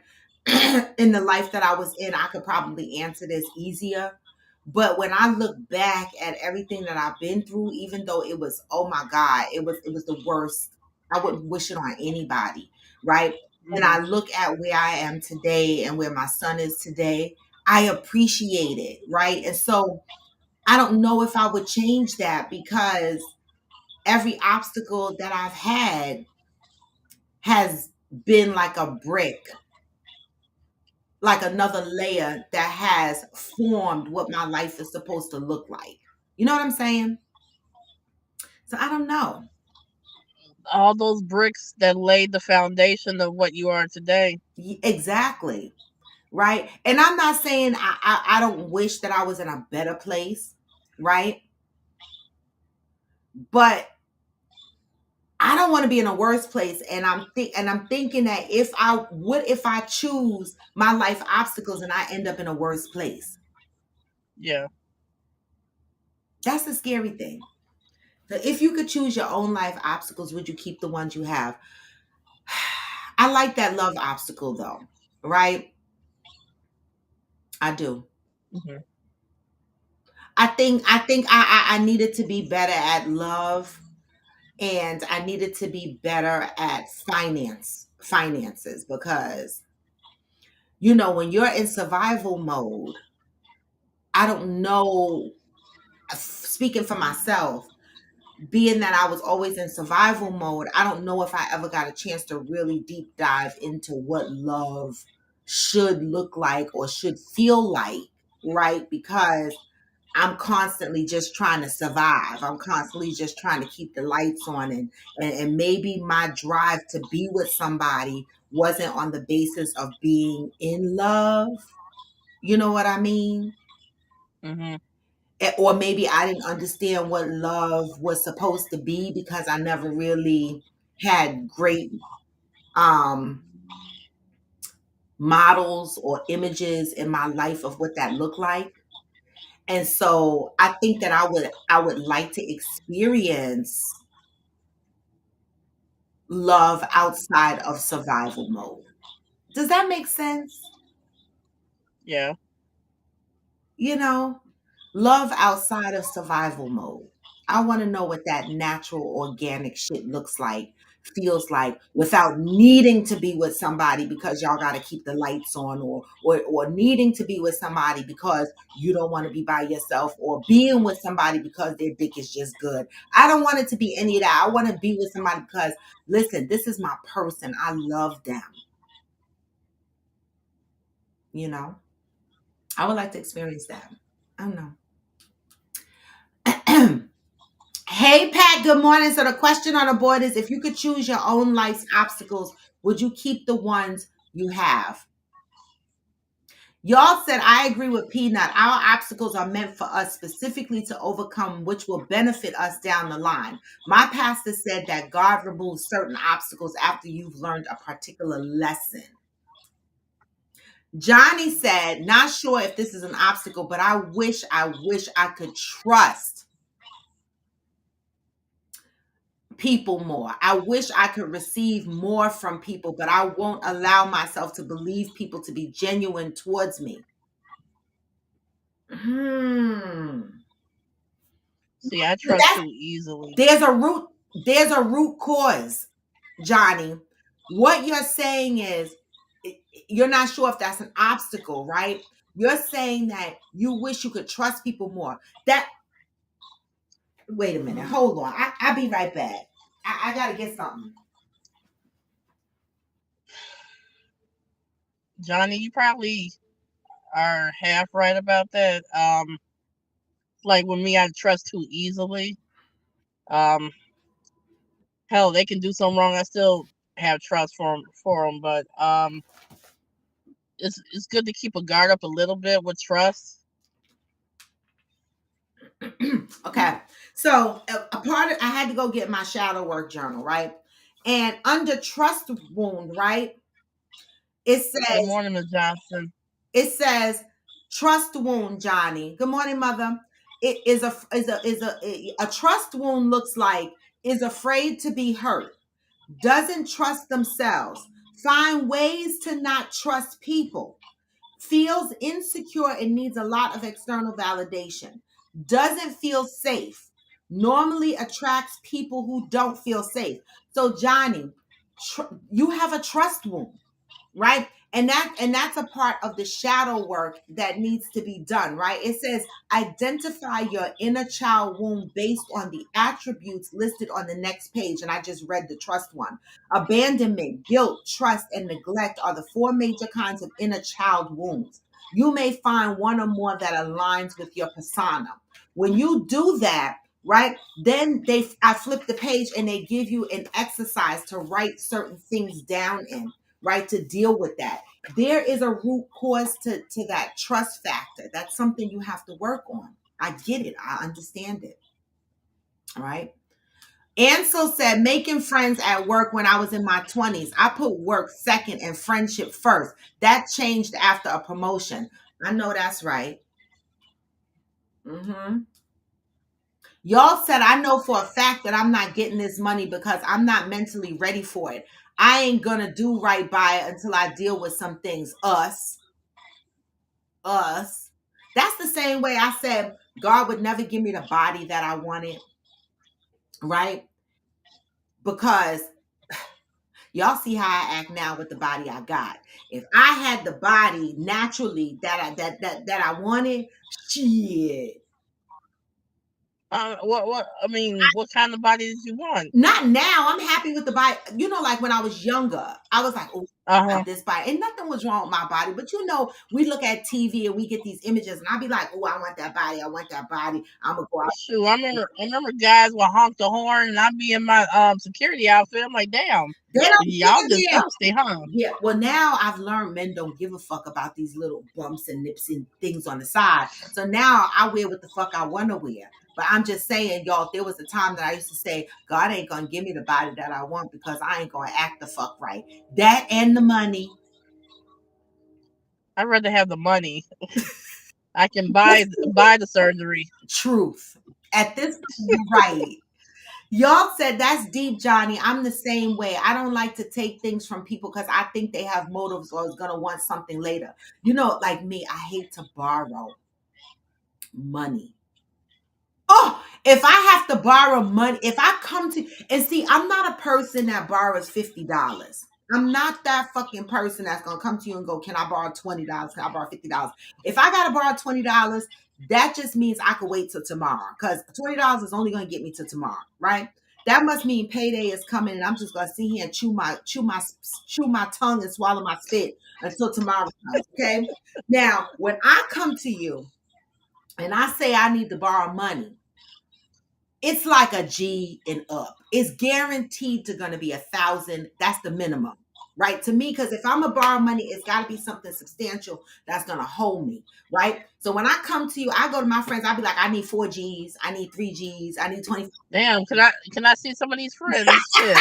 Speaker 1: in the life that I was in, I could probably answer this easier. But when I look back at everything that I've been through, even though it was, oh my God, it was the worst. I wouldn't wish it on anybody, right? And
Speaker 3: Hmm.
Speaker 1: I look at where I am today and where my son is today, I appreciate it, right? And so I don't know if I would change that because every obstacle that I've had has been like a brick, like another layer that has formed what my life is supposed to look like. You know what I'm saying? So I don't know.
Speaker 3: All those bricks that laid the foundation of what you are today.
Speaker 1: Exactly. Right. And I'm not saying I don't wish that I was in a better place. Right. But I don't want to be in a worse place. And I'm thinking that if I choose my life obstacles and I end up in a worse place.
Speaker 3: Yeah.
Speaker 1: That's the scary thing. So if you could choose your own life obstacles, would you keep the ones you have? I like that love obstacle though, right? I do.
Speaker 3: Hmm.
Speaker 1: I think I needed to be better at love and I needed to be better at finances because when you're in survival mode, I don't know, speaking for myself, being that I was always in survival mode, I don't know if I ever got a chance to really deep dive into what love should look like or should feel like, right? Because I'm constantly just trying to survive. I'm constantly just trying to keep the lights on and maybe my drive to be with somebody wasn't on the basis of being in love. You know what I mean?
Speaker 3: Hmm.
Speaker 1: Or maybe I didn't understand what love was supposed to be because I never really had great um models or images in my life of what that looked like. And so I think that I would like to experience love outside of survival mode. Does that make sense?
Speaker 3: Yeah.
Speaker 1: You know, love outside of survival mode. I want to know what that natural organic shit looks like feels like without needing to be with somebody because y'all got to keep the lights on, or needing to be with somebody because you don't want to be by yourself, or being with somebody because their dick is just good. I don't want it to be any of that. I want to be with somebody because, listen, this is my person. I love them. You know, I would like to experience that. I don't know. Hey, Pat, good morning. So the question on the board is, if you could choose your own life's obstacles, would you keep the ones you have? Y'all said, I agree with Peanut. Our obstacles are meant for us specifically to overcome, which will benefit us down the line. My pastor said that God removes certain obstacles after you've learned a particular lesson. Johnny said, not sure if this is an obstacle, but I wish I could trust people more. I wish I could receive more from people, but I won't allow myself to believe people to be genuine towards me.
Speaker 3: See, I trust too easily.
Speaker 1: There's a root cause, Johnny. What you're saying is, you're not sure if that's an obstacle, right? You're saying that you wish you could trust people more. That Wait a minute, hold on. I'll be right back. I gotta get something.
Speaker 3: Johnny, you probably are half right about that. Like with me, I trust too easily. Um, hell, they can do something wrong. I still have trust for them, but it's good to keep a guard up a little bit with trust.
Speaker 1: Okay, so a part of, I had to go get my shadow work journal, right? And under trust wound, right? It
Speaker 3: Good
Speaker 1: says
Speaker 3: morning, Ms. Johnson.
Speaker 1: it says trust wound, Johnny. Good morning, mother. It is a trust wound looks like is afraid to be hurt, doesn't trust themselves, find ways to not trust people, feels insecure and needs a lot of external validation, doesn't feel safe, normally attracts people who don't feel safe. So, Johnny, you have a trust wound, right? And that's a part of the shadow work that needs to be done, right? It says identify your inner child wound based on the attributes listed on the next page, and I just read the trust one. Abandonment, guilt, trust, and neglect are the four major kinds of inner child wounds. You may find one or more that aligns with your persona. When you do that, right, then I flip the page and they give you an exercise to write certain things down in, right, to deal with that. There is a root cause to that trust factor. That's something you have to work on. I get it. I understand it. All right. Ansel said, making friends at work when I was in my 20s. I put work second and friendship first. That changed after a promotion. I know that's right. Y'all said, I know for a fact that I'm not getting this money because I'm not mentally ready for it. I ain't gonna do right by it until I deal with some things. Us. That's the same way I said God would never give me the body that I wanted, right? Because y'all see how I act now with the body I got. If I had the body naturally that I wanted, shit.
Speaker 3: What I mean, what kind of body did you want?
Speaker 1: Not now. I'm happy with the body. You know, like when I was younger, I was like, oh, I
Speaker 3: Uh-huh.
Speaker 1: have this body. And nothing was wrong with my body. But you know, we look at TV and we get these images, and I'll be like, oh, I want that body. I want that body. I'm going to go out.
Speaker 3: Shoot, I remember guys would honk the horn and I'd be in my security outfit. I'm like, damn,
Speaker 1: They don't
Speaker 3: y'all
Speaker 1: give
Speaker 3: just
Speaker 1: a damn.
Speaker 3: thirsty, huh?
Speaker 1: Yeah, well, now I've learned men don't give a fuck about these little bumps and nips and things on the side. So now I wear what the fuck I want to wear. But I'm just saying, y'all, there was a time that I used to say, God ain't going to give me the body that I want because I ain't going to act the fuck right. That and the money.
Speaker 3: I'd rather have the money. I can buy the surgery.
Speaker 1: Truth. At this point, you're right. Y'all said that's deep, Johnny. I'm the same way. I don't like to take things from people because I think they have motives or is gonna want something later. You know, like me, I hate to borrow money. Oh, if I have to borrow money, if I come to and see, I'm not a person that borrows $50. I'm not that fucking person that's gonna come to you and go, "Can I borrow $20? Can I borrow $50?" If I gotta borrow $20, that just means I could wait till tomorrow because $20 is only gonna get me to tomorrow, right? That must mean payday is coming, and I'm just gonna sit here and chew my tongue and swallow my spit until tomorrow comes. Okay. Now, when I come to you and I say I need to borrow money, it's like a G and up. It's guaranteed to gonna be 1,000. That's the minimum, right? To me, because if I'm gonna borrow money, it's got to be something substantial that's gonna hold me, right? So when I come to you, I go to my friends. I'll be like, I need 4 Gs, I need 3 Gs, I need 20.
Speaker 3: Damn, can I see some of these friends? Shit.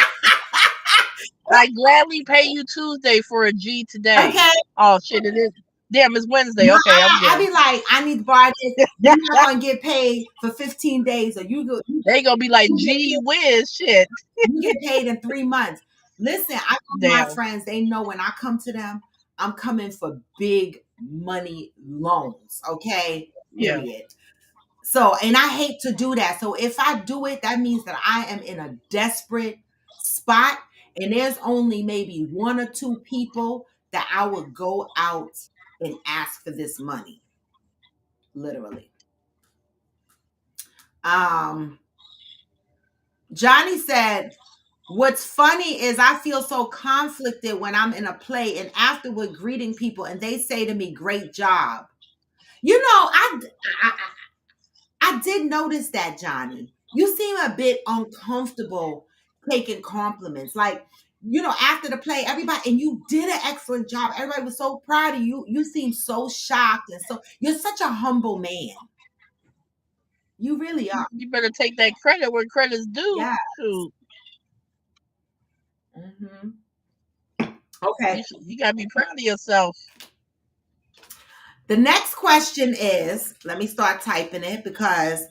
Speaker 3: I gladly pay you Tuesday for a G today.
Speaker 1: Okay,
Speaker 3: Oh shit, it is. Damn, it's Wednesday.
Speaker 1: nah,
Speaker 3: Okay, I'm
Speaker 1: I
Speaker 3: good.
Speaker 1: be like, I need to borrow this. You're not gonna get paid for 15 days, or you go.
Speaker 3: They gonna be like, gee whiz, shit.
Speaker 1: You get paid in 3 months. Listen, I know my
Speaker 3: Damn.
Speaker 1: friends, they know when I come to them, I'm coming for big money loans. Okay.
Speaker 3: Yeah.
Speaker 1: Period. So, and I hate to do that. So if I do it, that means that I am in a desperate spot. And there's only maybe one or two people that I would go out and ask for this money. Literally. Um, Johnny said, what's funny is I feel so conflicted when I'm in a play and afterward greeting people and they say to me, "Great job." You know, I did notice that, Johnny. You seem a bit uncomfortable taking compliments. Like, after the play, everybody, and you did an excellent job. Everybody was so proud of you. You seem so shocked. And so you're such a humble man. You really are.
Speaker 3: You better take that credit where credit's due.
Speaker 1: Yeah.
Speaker 3: Shoot.
Speaker 1: Hmm. Okay.
Speaker 3: You gotta be proud of yourself.
Speaker 1: The next question is, let me start typing it because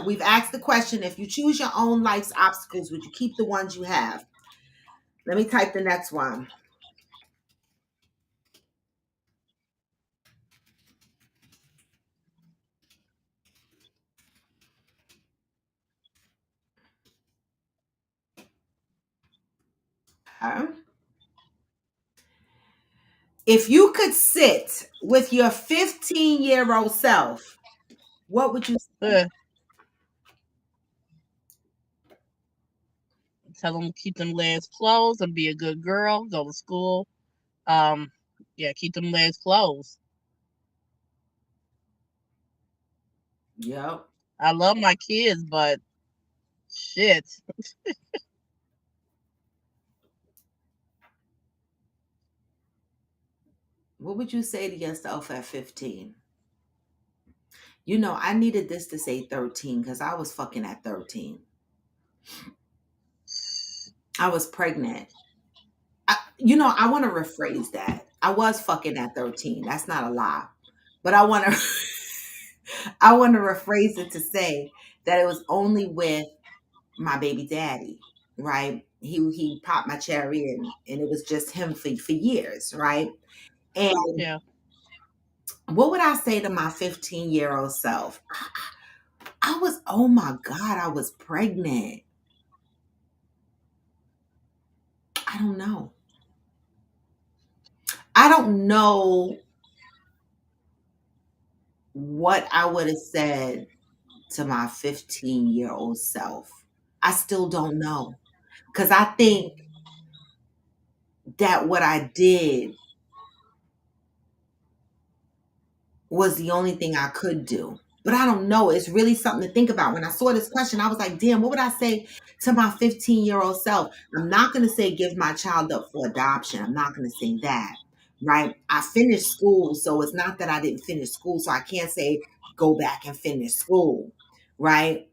Speaker 1: we've asked the question, if you choose your own life's obstacles, would you keep the ones you have? Let me type the next one. Okay. If you could sit with your 15-year-old self, what would you say?
Speaker 3: Uh, Tell them keep them legs closed and be a good girl. Go to school. Um, yeah, keep them legs closed.
Speaker 1: Yep.
Speaker 3: I love my kids, but shit.
Speaker 1: What would you say to yourself at 15? I needed this to say 13 because I was fucking at 13. I was pregnant. I want to rephrase that. I was fucking at 13. That's not a lie. But I want to I want to rephrase it to say that it was only with my baby daddy, right? He popped my cherry and it was just him for years, right? And
Speaker 3: Yeah.
Speaker 1: what would I say to my 15-year-old self? Oh my God, I was pregnant. I don't know. I don't know what I would have said to my 15-year-old self. I still don't know. Because I think that what I did was the only thing I could do. But I don't know. It's really something to think about. When I saw this question, I was like, damn, what would I say to my 15-year-old self? I'm not going to say give my child up for adoption. I'm not going to say that, right? I finished school. So it's not that I didn't finish school. So I can't say go back and finish school, right?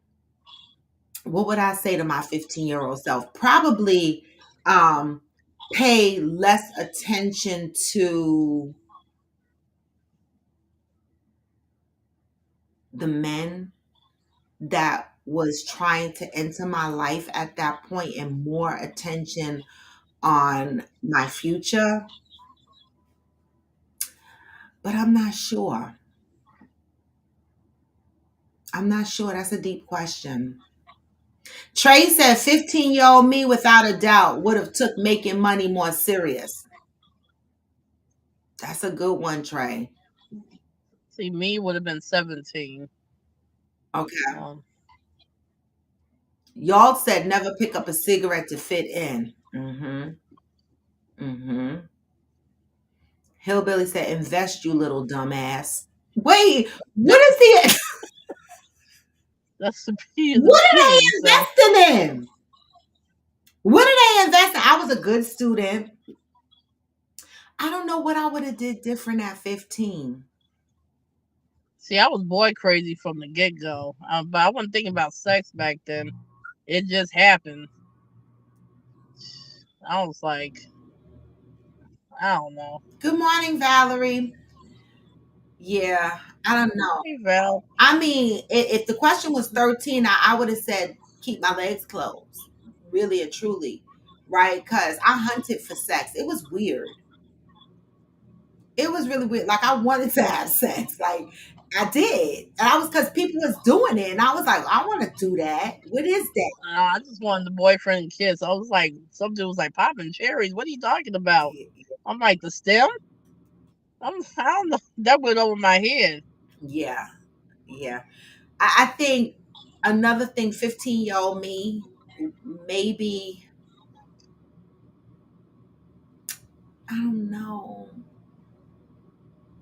Speaker 1: What would I say to my 15-year-old self? Probably um, pay less attention to the men that was trying to enter my life at that point and more attention on my future. But I'm not sure. I'm not sure. That's a deep question. Trey said 15-year-old me without a doubt would have took making money more serious. That's a good one, Trey.
Speaker 3: See, me would have been 17.
Speaker 1: Okay.
Speaker 3: Um,
Speaker 1: Y'all said never pick up a cigarette to fit in. Mm-hmm. Mm-hmm. Hillbilly said invest, you little dumbass. Wait, what is the
Speaker 3: that's he is
Speaker 1: what are
Speaker 3: repeating
Speaker 1: they
Speaker 3: himself.
Speaker 1: investing in? What are they investing? I was a good student. I don't know what I would have did different at 15.
Speaker 3: See, I was boy crazy from the get go, but I wasn't thinking about sex back then. It just happened. I was like, I don't know.
Speaker 1: Good morning, Valerie. Yeah, I don't know.
Speaker 3: Hey, Val.
Speaker 1: I mean, if the question was 13, I would have said keep my legs closed, really and truly, right? Because I hunted for sex. It was weird. It was really weird. Like I wanted to have sex. Like I did. And I was because people was doing it. And I was like, I want to do that. What is that?
Speaker 3: I just wanted the boyfriend and kiss. I was like, some dude was like popping cherries. What are you talking about? I'm like, the stem? I don't know. That went over my head.
Speaker 1: Yeah. Yeah. I think another thing, 15-year-old me, maybe, I don't know.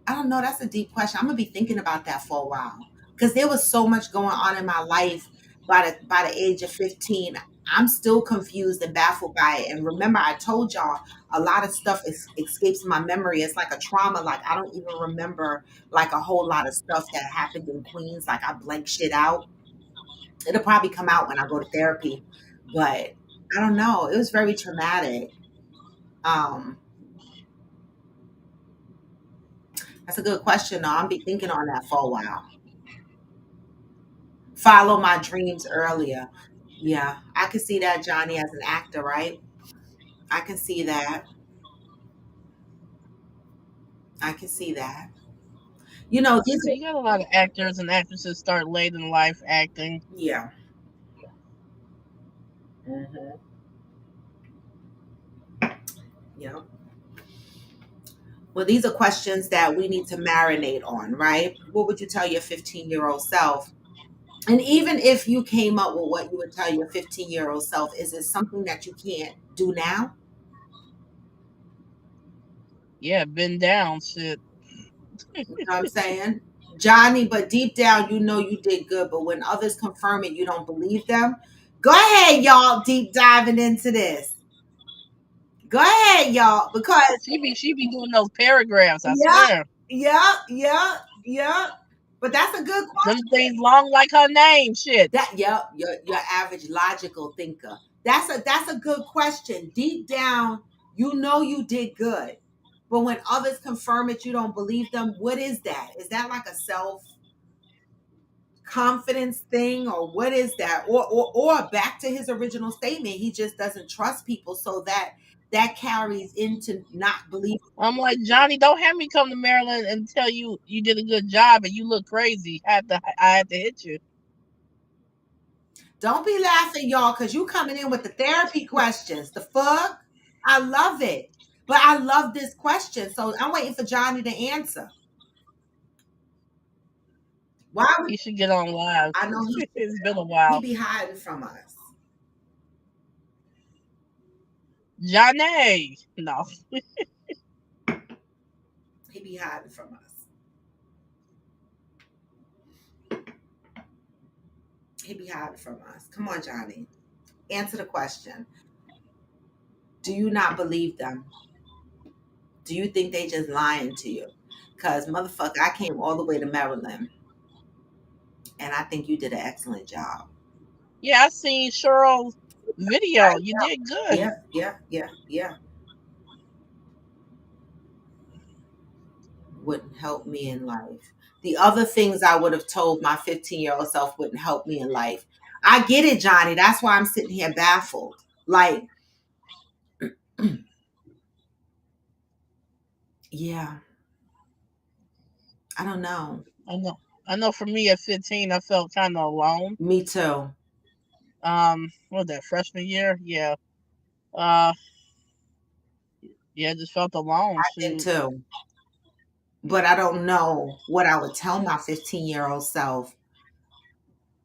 Speaker 1: I don't know. That's a deep question. I'm gonna be thinking about that for a while because there was so much going on in my life by the age of 15. I'm still confused and baffled by it. And remember, I told y'all a lot of stuff escapes my memory. It's like a trauma. Like I don't even remember like a whole lot of stuff that happened in Queens. Like I blank shit out. It'll probably come out when I go to therapy, but I don't know. It was very traumatic. Um, that's a good question. Though. I'll be thinking on that for a while. Follow my dreams earlier. Yeah, I can see that Johnny as an actor, right? I can see that. I can see that. You know, these
Speaker 3: You got a lot of actors and actresses start late in life acting.
Speaker 1: yeah. Hmm. Yeah. Well, these are questions that we need to marinate on, right? What would you tell your 15-year-old self? And even if you came up with what you would tell your 15-year-old self, is it something that you can't do now?
Speaker 3: Yeah, been down shit.
Speaker 1: You know what I'm saying? Johnny, but deep down, you know you did good. But when others confirm it, you don't believe them. Go ahead, y'all, deep diving into this. Go ahead, y'all, because
Speaker 3: She be doing those paragraphs, I
Speaker 1: yeah,
Speaker 3: swear.
Speaker 1: yeah, yeah, yeah. But that's a good
Speaker 3: Them
Speaker 1: question.
Speaker 3: things long like her name, shit.
Speaker 1: That yeah, your average logical thinker. That's a good question. Deep down, you know you did good. But when others confirm it, you don't believe them. What is that? Is that like a self confidence thing or what is that or back to his original statement, he just doesn't trust people, so that carries into not believing.
Speaker 3: I'm like, Johnny, don't have me come to Maryland and tell you you did a good job and you look crazy. I had to hit you.
Speaker 1: Don't be laughing, y'all, because you coming in with the therapy questions. The fuck, I love it, but I love this question, so I'm waiting for Johnny to answer. Why would
Speaker 3: He should get on live.
Speaker 1: I know
Speaker 3: It's been a
Speaker 1: he
Speaker 3: while.
Speaker 1: be hiding from us?
Speaker 3: Johnny. No.
Speaker 1: He be hiding from us. He be hiding from us. Come on, Johnny, answer the question. Do you not believe them? Do you think they just lying to you? Because motherfucker, I came all the way to Maryland, and I think you did an excellent job.
Speaker 3: Yeah, I seen Cheryl's video. You did good.
Speaker 1: Yeah, yeah, yeah, yeah. Wouldn't help me in life. The other things I would have told my 15-year-old self wouldn't help me in life. I get it, Johnny. That's why I'm sitting here baffled. Like, yeah, I don't know.
Speaker 3: I know. I know for me at 15, I felt kind of alone.
Speaker 1: Me too.
Speaker 3: What was that, freshman year? Yeah. Uh, yeah, just felt alone.
Speaker 1: Did
Speaker 3: Shoot.
Speaker 1: too. But I don't know what I would tell my 15-year-old self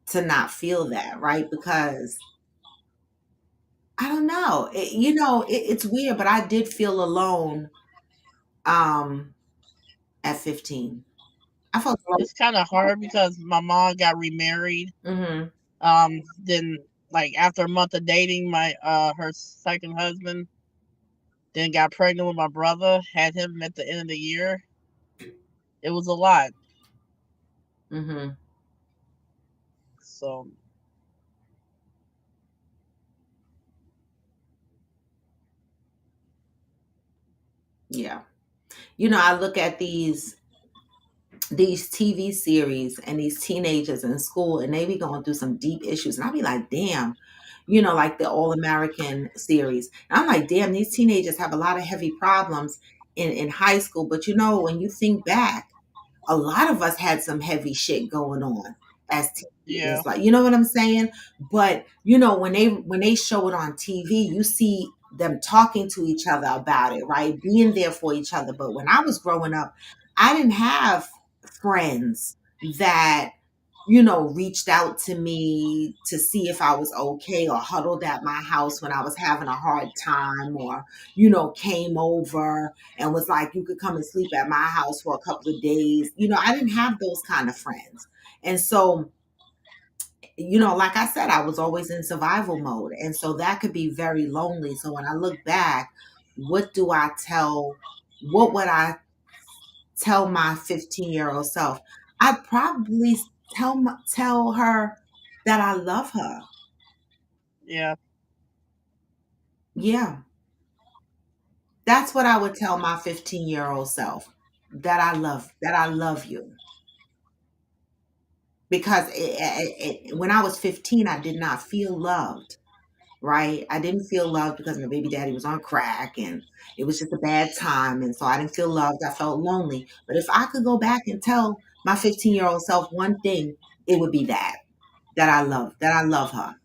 Speaker 1: to not feel that, right? Because I don't know. It's weird, but I did feel alone um at 15. I felt alone.
Speaker 3: It's kind of hard because my mom got remarried.
Speaker 1: Mhm.
Speaker 3: Then like after a month of dating, my her second husband then got pregnant with my brother. Had him at the end of the year. It was a lot.
Speaker 1: Mhm.
Speaker 3: So
Speaker 1: Yeah. I look at these TV series and these teenagers in school, and they be going through some deep issues. And I be like, damn, like the All American series. And I'm like, damn, these teenagers have a lot of heavy problems in high school. But when you think back, a lot of us had some heavy shit going on as
Speaker 3: yeah,
Speaker 1: teenagers. Like, you know what I'm saying? But when they show it on TV, you see them talking to each other about it, right? Being there for each other. But when I was growing up, I didn't have friends that reached out to me to see if I was okay, or huddled at my house when I was having a hard time, or came over and was like, you could come and sleep at my house for a couple of days. I didn't have those kind of friends. And so, like I said, I was always in survival mode. And so that could be very lonely. So when I look back, what would I tell my 15-year-old self? I'd probably tell her that I love her.
Speaker 3: yeah,
Speaker 1: Yeah. That's what I would tell my 15-year-old self. That I love you. Because when I was 15, I did not feel loved, right? I didn't feel loved because my baby daddy was on crack, and it was just a bad time. And so I didn't feel loved. I felt lonely. But if I could go back and tell my 15-year-old self one thing, it would be that I love her.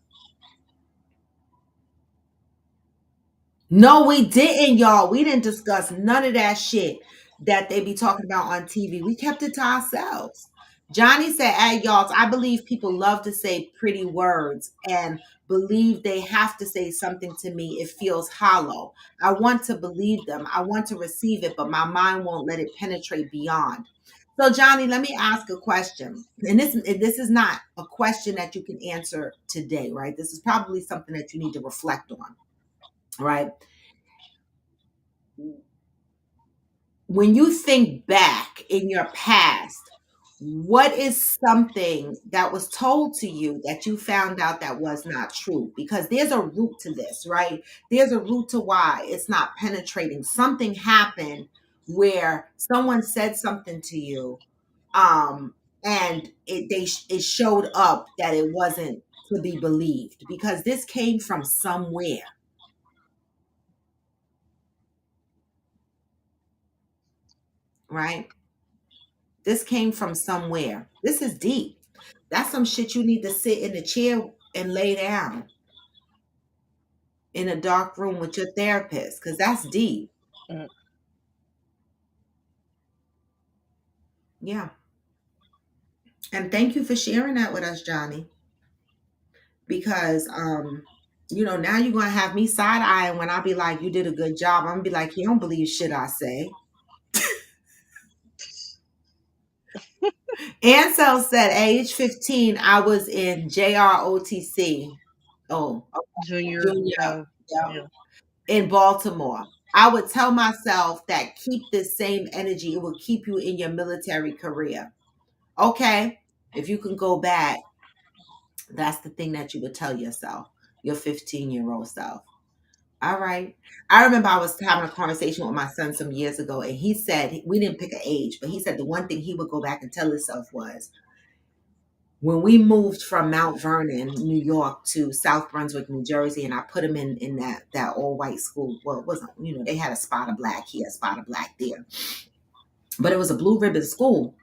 Speaker 1: No, we didn't, y'all. We didn't discuss none of that shit that they be talking about on TV. We kept it to ourselves. Johnny said, "Hey, y'all, I believe people love to say pretty words and believe they have to say something to me. It feels hollow. I want to believe them. I want to receive it, but my mind won't let it penetrate beyond." So, Johnny, let me ask a question. And this is not a question that you can answer today, right? This is probably something that you need to reflect on, right? When you think back in your past, what is something that was told to you that you found out that was not true? Because there's a root to this, right? There's a root to why it's not penetrating. Something happened where someone said something to you, um, and it showed up that it wasn't to be believed, because this came from somewhere, right? This came from somewhere. This is deep. That's some shit you need to sit in a chair and lay down in a dark room with your therapist, because that's deep.
Speaker 3: mm,
Speaker 1: Yeah. And thank you for sharing that with us, Johnny, because now you're gonna have me side eyeing when I be like, you did a good job. I'm gonna be like, you don't believe shit I say. Ansel said, age 15, I was in JROTC. Oh,
Speaker 3: junior.
Speaker 1: junior. Yeah.
Speaker 3: Yeah,
Speaker 1: In Baltimore. I would tell myself that keep this same energy. It will keep you in your military career. Okay. If you can go back, that's the thing that you would tell yourself, your 15-year-old self. All right. I remember I was having a conversation with my son some years ago, and he said, we didn't pick an age, but he said the one thing he would go back and tell himself was, when we moved from Mount Vernon, New York, to South Brunswick, New Jersey, and I put him in that all white school. Well, it wasn't, they had a spot of black here, a spot of black there, but it was a blue ribbon school.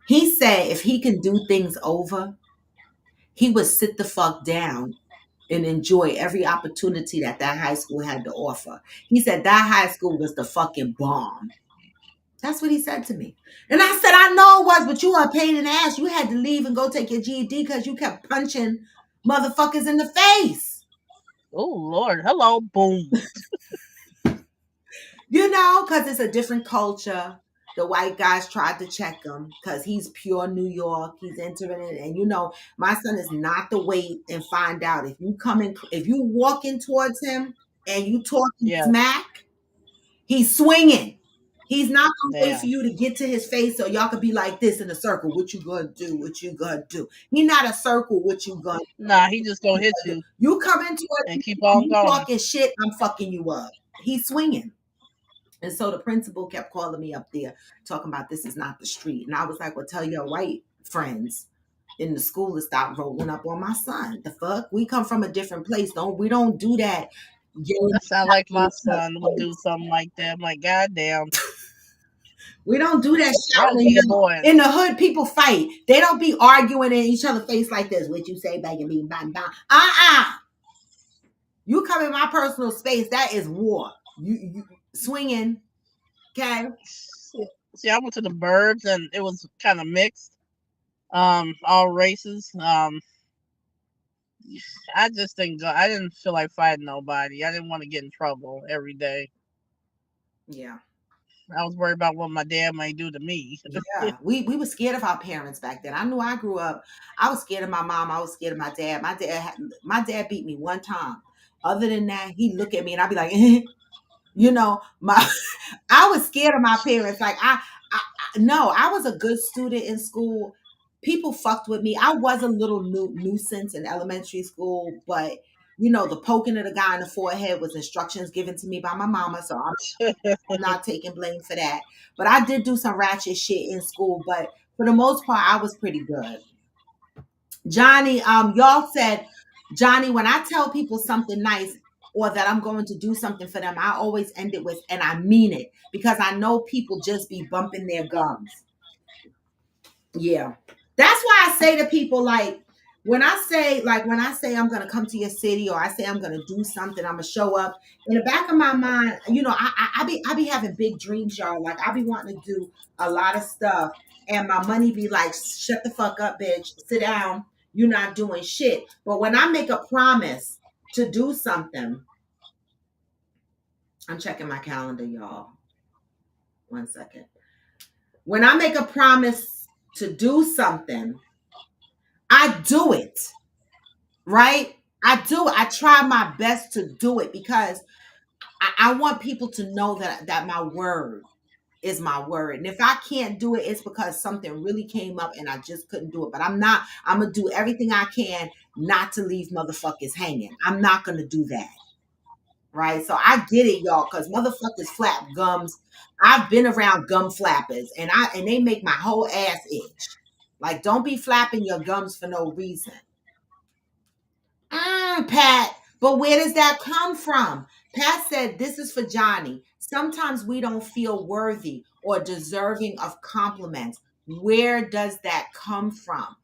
Speaker 1: He said if he can do things over, he would sit the fuck down and enjoy every opportunity that that high school had to offer. He said that high school was the fucking bomb. That's what he said to me. And I said, I know it was, but you were a pain in the ass. You had to leave and go take your GED because you kept punching motherfuckers in the face.
Speaker 3: Oh Lord, hello, boom.
Speaker 1: You know, because it's a different culture. The white guys tried to check him because he's pure New York. He's entering it. And you know, my son is not to wait and find out. If you come in, if you walking towards him and you talking
Speaker 3: Yeah,
Speaker 1: smack, he's swinging. He's not gonna wait for
Speaker 3: damn.
Speaker 1: you to get to his face so y'all could be like this in a circle. What you gonna do? What you gonna do? He not a circle. What you gonna
Speaker 3: Nah, he just gonna hit
Speaker 1: do?
Speaker 3: you
Speaker 1: You come into it,
Speaker 3: and keep on
Speaker 1: you
Speaker 3: going.
Speaker 1: talking shit. I'm fucking you up. He's swinging. And so the principal kept calling me up there, talking about this is not the street. And I was like, well, tell your white friends in the school to stop rolling up on my son. The fuck? We come from a different place. We don't do that.
Speaker 3: That sound like my son would
Speaker 1: Yelling,
Speaker 3: do something like that. I'm like, God damn,
Speaker 1: we don't do that
Speaker 3: what's wrong
Speaker 1: shouting
Speaker 3: with
Speaker 1: and
Speaker 3: you
Speaker 1: yelling.
Speaker 3: boys?
Speaker 1: In the hood, people fight. They don't be arguing in each other's face like this. What you say, begging me, bang, bang. You come in my personal space. That is war. You swinging. Okay.
Speaker 3: See, I went to the burbs and it was kind of mixed. All races. I just didn't go. I didn't feel like fighting nobody. I didn't want to get in trouble every day.
Speaker 1: Yeah.
Speaker 3: I was worried about what my dad might do to me.
Speaker 1: Yeah, we were scared of our parents back then. I knew I grew up. I was scared of my mom. I was scared of my dad. My dad beat me one time. Other than that, he look at me and I'd be like, you know, my I was scared of my parents. Like no, I was a good student in school. People fucked with me. I was a little nuisance in elementary school, but you know, the poking of the guy in the forehead was instructions given to me by my mama. So I'm not taking blame for that. But I did do some ratchet shit in school, but for the most part, I was pretty good. Johnny, y'all said, Johnny, when I tell people something nice or that I'm going to do something for them, I always end it with, and I mean it because I know people just be bumping their gums. Yeah. That's why I say to people like when I say I'm gonna come to your city or I say I'm gonna do something, I'm gonna show up. In the back of my mind, you know, I be having big dreams, y'all. Like I be wanting to do a lot of stuff, and my money be like, shut the fuck up, bitch. Sit down. You're not doing shit. But when I make a promise to do something, I'm checking my calendar, y'all. 1 second. When I make a promise to do something, I do it, right? I do it. I try my best to do it because I want people to know that my word is my word. And if I can't do it, it's because something really came up and I just couldn't do it. But I'm gonna do everything I can not to leave motherfuckers hanging. I'm not gonna do that. Right. So I get it, y'all, because motherfuckers flap gums. I've been around gum flappers and they make my whole ass itch. Like, don't be flapping your gums for no reason. Pat, but where does that come from? Pat said, this is for Johnny. Sometimes we don't feel worthy or deserving of compliments. Where does that come from?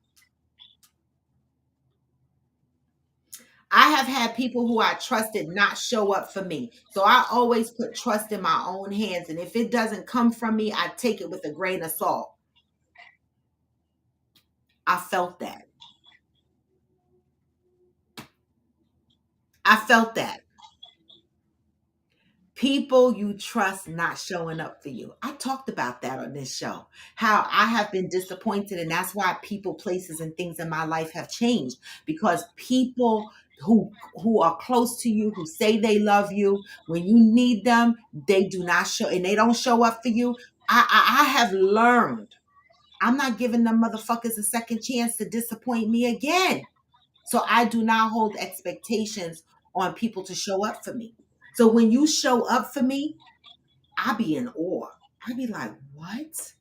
Speaker 1: I have had people who I trusted not show up for me. So I always put trust in my own hands. And if it doesn't come from me, I take it with a grain of salt. I felt that. I felt that. People you trust not showing up for you. I talked about that on this show. How I have been disappointed, and that's why people, places, and things in my life have changed because people who are close to you, who say they love you, when you need them, they do not show, and they don't show up for you. I have learned I'm not giving them motherfuckers a second chance to disappoint me again. So I do not hold expectations on people to show up for me. So when you show up for me, I be in awe. I be like, what?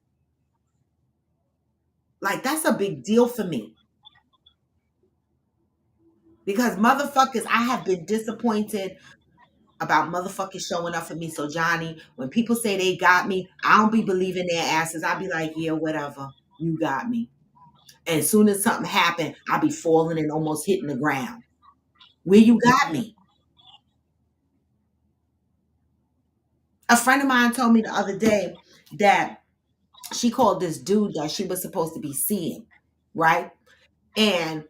Speaker 1: Like, that's a big deal for me. Because motherfuckers, I have been disappointed about motherfuckers showing up for me. So Johnny, when people say they got me, I don't be believing their asses. I be like, yeah, whatever. you got me. And as soon as something happened, I'll be falling and almost hitting the ground. Where you got
Speaker 3: Mm-mm.
Speaker 1: me? A friend of mine told me the other day that she called this dude that she was supposed to be seeing, right? And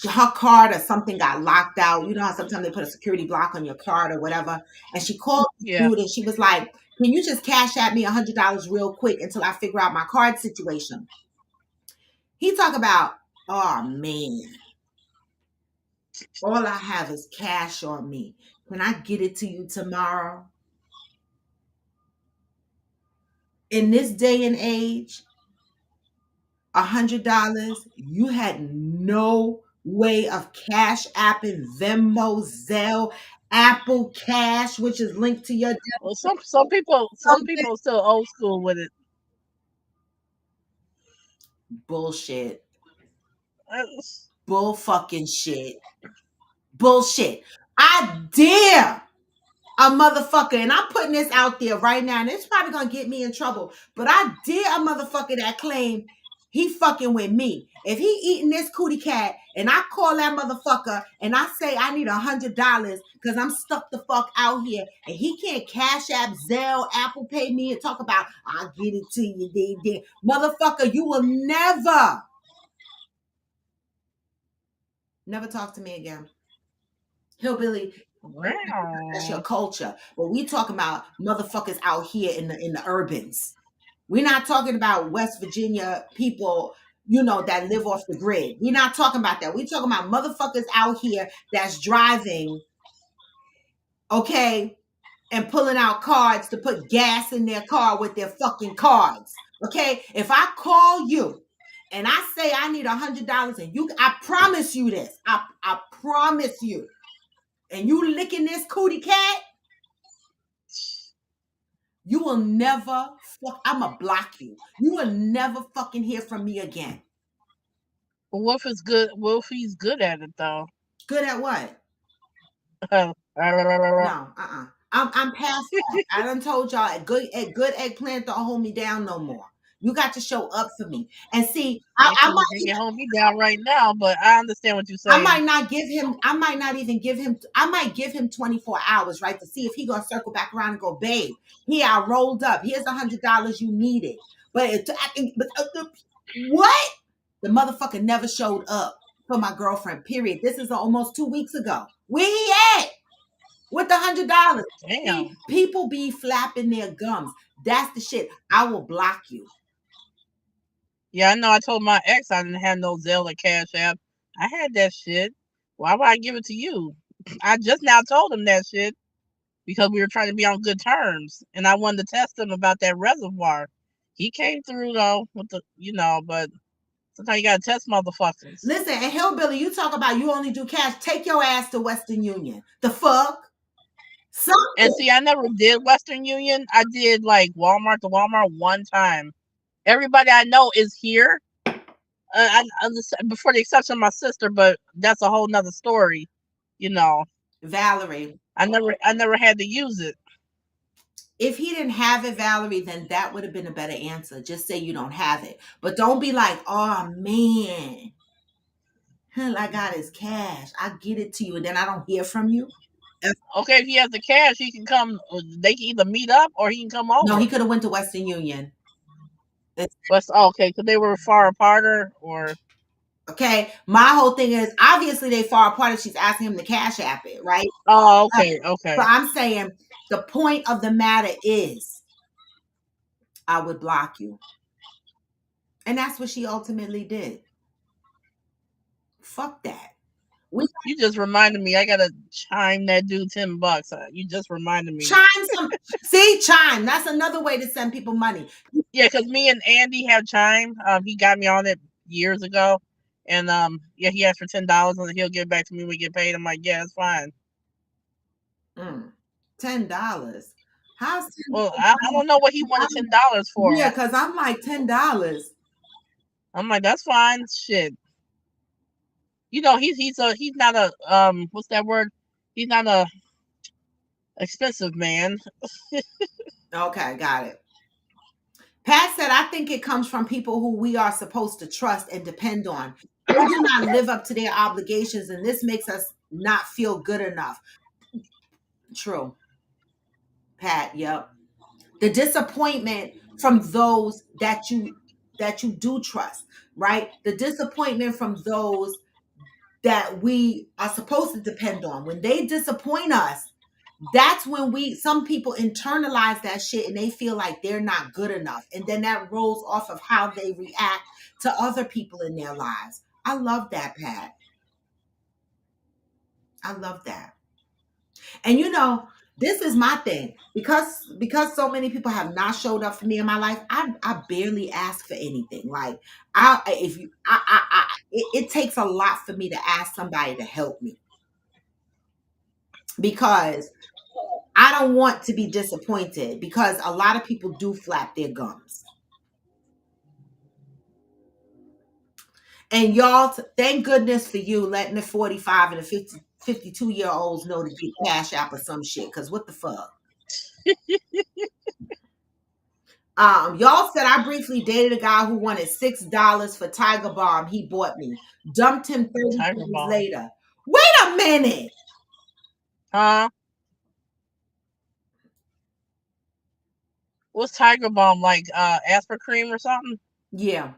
Speaker 1: her card or something got locked out. You know how sometimes they put a security block on your card or whatever. And she called the
Speaker 3: Yeah.
Speaker 1: dude and she was like, "Can you just cash at me $100 real quick until I figure out my card situation?" He talk about, "Oh man, all I have is cash on me. Can I get it to you tomorrow?" In this day and age, $100, you had no way of cash apping Venmo, Zelle, Apple Cash, which is linked to your debit
Speaker 3: Well, some
Speaker 1: something.
Speaker 3: people are still old school with it.
Speaker 1: Bullshit.
Speaker 3: Uh,
Speaker 1: Bull fucking shit. Bullshit. I dare a motherfucker, and I'm putting this out there right now, and it's probably gonna get me in trouble, but I dare a motherfucker that claim he fucking with me. If he eating this cootie cat and I call that motherfucker and I say I need $100 because I'm stuck the fuck out here and he can't cash app, Zelle, Apple Pay me and talk about I'll get it to you, motherfucker, you will never talk to me again. Hillbilly, that's your
Speaker 3: wow.
Speaker 1: culture. But we talking about motherfuckers out here in the urbans. We're not talking about West Virginia people, that live off the grid. We're not talking about that. We're talking about motherfuckers out here that's driving, okay, and pulling out cards to put gas in their car with their fucking cards. Okay? If I call you and I say I need $100 and I promise you this. I promise you. And you licking this cootie cat, you will never I'ma block you. You will never fucking hear from me again.
Speaker 3: But what if it's good? What if he's good at it though?
Speaker 1: Good at what?
Speaker 3: Uh,
Speaker 1: No, I'm past that. I done told y'all a good eggplant don't hold me down no more. You got to show up for me. And see,
Speaker 3: They can hold me down right now, but I understand what you're
Speaker 1: I
Speaker 3: saying.
Speaker 1: might not give him, I might not even give him, I might give him 24 hours, right? To see if he gonna circle back around and go, babe, here I rolled up. Here's $100 you needed. But what? The motherfucker never showed up for my girlfriend, period. This is almost 2 weeks ago. Where he at? With the $100. See,
Speaker 3: Damn.
Speaker 1: people be flapping their gums. That's the shit. I will block you.
Speaker 3: Yeah, I know. I told my ex I didn't have no Zelle or Cash App. I had that shit. Why would I give it to you? I just now told him that shit because we were trying to be on good terms, and I wanted to test him about that reservoir. He came through though with but sometimes you gotta test motherfuckers.
Speaker 1: Listen, and Hillbilly, you talk about you only do cash. Take your ass to Western Union. The fuck?
Speaker 3: And
Speaker 1: Something.
Speaker 3: see, I never did Western Union. I did like Walmart to Walmart one time. Everybody I know is here. Before the exception of my sister, but that's a whole nother story. You know,
Speaker 1: Valerie.
Speaker 3: I never had to use it.
Speaker 1: If he didn't have it, Valerie, then that would have been a better answer. Just say you don't have it. But don't be like, oh man, all I got is cash. I get it to you, and then I don't hear from you.
Speaker 3: Okay, if he has the cash, he can come. They can either meet up or he can come
Speaker 1: No, he
Speaker 3: over.
Speaker 1: could have went to Western Union.
Speaker 3: But okay, because they were far apart, or
Speaker 1: Okay, my whole thing is obviously they far apart if she's asking him to cash app it, right?
Speaker 3: oh,
Speaker 1: Uh,
Speaker 3: okay,
Speaker 1: So
Speaker 3: okay.
Speaker 1: I'm saying the point of the matter is I would block you. And that's what she ultimately did. Fuck that. We
Speaker 3: You just reminded me. I gotta chime that dude $10. You just reminded me.
Speaker 1: chime some. See, chime. That's another way to send people money.
Speaker 3: Yeah, because me and Andy have Chime. He got me on it years ago, and yeah, he asked for $10 and he'll get back to me when we get paid. I'm like, yeah, it's fine.
Speaker 1: $10. How's
Speaker 3: Well, I don't know what he wanted
Speaker 1: $10?
Speaker 3: $10 for.
Speaker 1: Yeah, because I'm like $10.
Speaker 3: I'm like, that's fine. Shit. He's not a what's that word? He's not a expensive man.
Speaker 1: Okay, got it. Pat said, I think it comes from people who we are supposed to trust and depend on. They do not live up to their obligations, and this makes us not feel good enough. True, Pat. Yep. The disappointment from those that you do trust, right? The disappointment from those that we are supposed to depend on. When they disappoint us, that's when some people internalize that shit and they feel like they're not good enough. And then that rolls off of how they react to other people in their lives. I love that, Pat. I love that. And this is my thing. Because so many people have not showed up for me in my life, I barely ask for anything. Like I if you it takes a lot for me to ask somebody to help me because I don't want to be disappointed because a lot of people do flap their gums. And y'all, thank goodness for you letting the 45 and the 52-year-olds know to get Cash App or some shit. Because what the fuck? Y'all said I briefly dated a guy who wanted $6 for Tiger Balm he bought me. Dumped him 30
Speaker 3: Tiger
Speaker 1: days
Speaker 3: Balm.
Speaker 1: later. Wait a minute.
Speaker 3: Huh? What's Tiger Balm like? Aspirin cream or something?
Speaker 1: Yeah,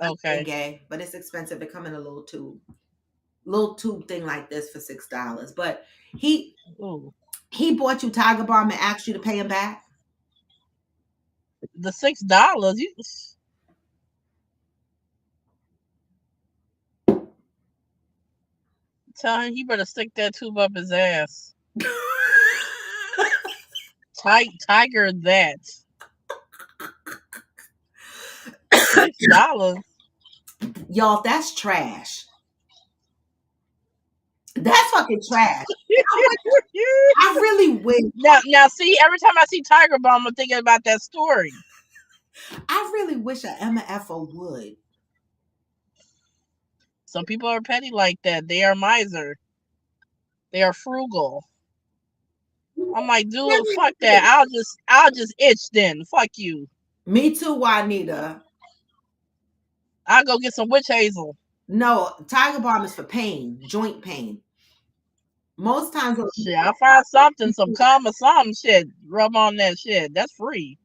Speaker 3: Okay.
Speaker 1: gay, but it's expensive. They come in a little tube thing like this for $6. But he
Speaker 3: Ooh.
Speaker 1: he bought you Tiger Balm and asked you to pay him back.
Speaker 3: The $6. You tell him he better stick that tube up his ass. Tiger that. $6.
Speaker 1: Y'all, that's trash. That's fucking trash. I really wish.
Speaker 3: Now, see, every time I see Tiger Balm, I'm thinking about that story.
Speaker 1: I really wish a MFO would.
Speaker 3: Some people are petty like that. They are miser. They are frugal. I'm like, dude, fuck that. I'll just itch then. Fuck you.
Speaker 1: Me too, Juanita.
Speaker 3: I'll go get some witch hazel.
Speaker 1: No, Tiger Balm is for pain, joint pain. Most times,
Speaker 3: Shit, I'll find something, some cum or some shit. Rub on that shit. That's free.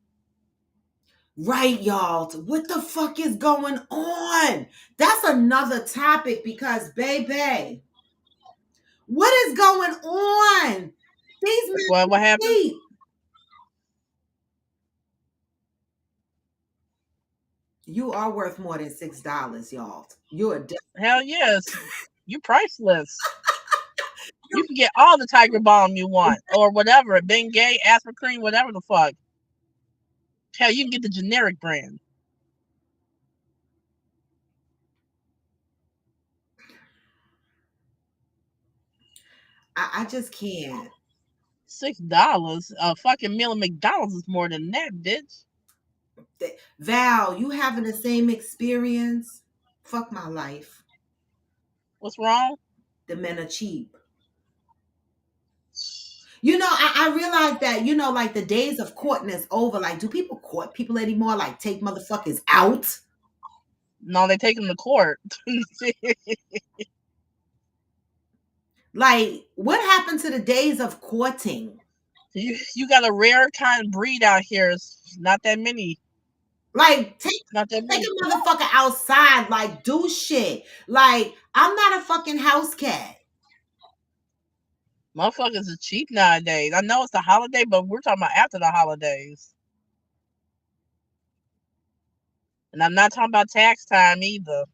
Speaker 1: right, y'all. What the fuck is going on? That's another topic because, baby, what is going on? These men
Speaker 3: What happened?
Speaker 1: cheap. You are worth more than $6, y'all. You're a
Speaker 3: Hell yes. You priceless. You can get all the Tiger Balm you want. Or whatever. Bengay, aspirin cream, whatever the fuck. Hell, you can get the generic brand.
Speaker 1: I just can't.
Speaker 3: $6. A fucking meal at McDonald's is more than that, bitch.
Speaker 1: Val, you having the same experience? Fuck my life.
Speaker 3: What's wrong?
Speaker 1: The men are cheap. I realize that, like the days of courting is over. Like, do people court people anymore? Like, take motherfuckers out?
Speaker 3: No, they take them to court.
Speaker 1: Like, what happened to the days of courting?
Speaker 3: You got a rare kind of breed out here. It's not that many.
Speaker 1: Like,
Speaker 3: Not that
Speaker 1: take
Speaker 3: many.
Speaker 1: a motherfucker outside. Like, do shit. Like, I'm not a fucking house cat.
Speaker 3: Motherfuckers are cheap nowadays. I know it's the holiday, but we're talking about after the holidays. And I'm not talking about tax time either.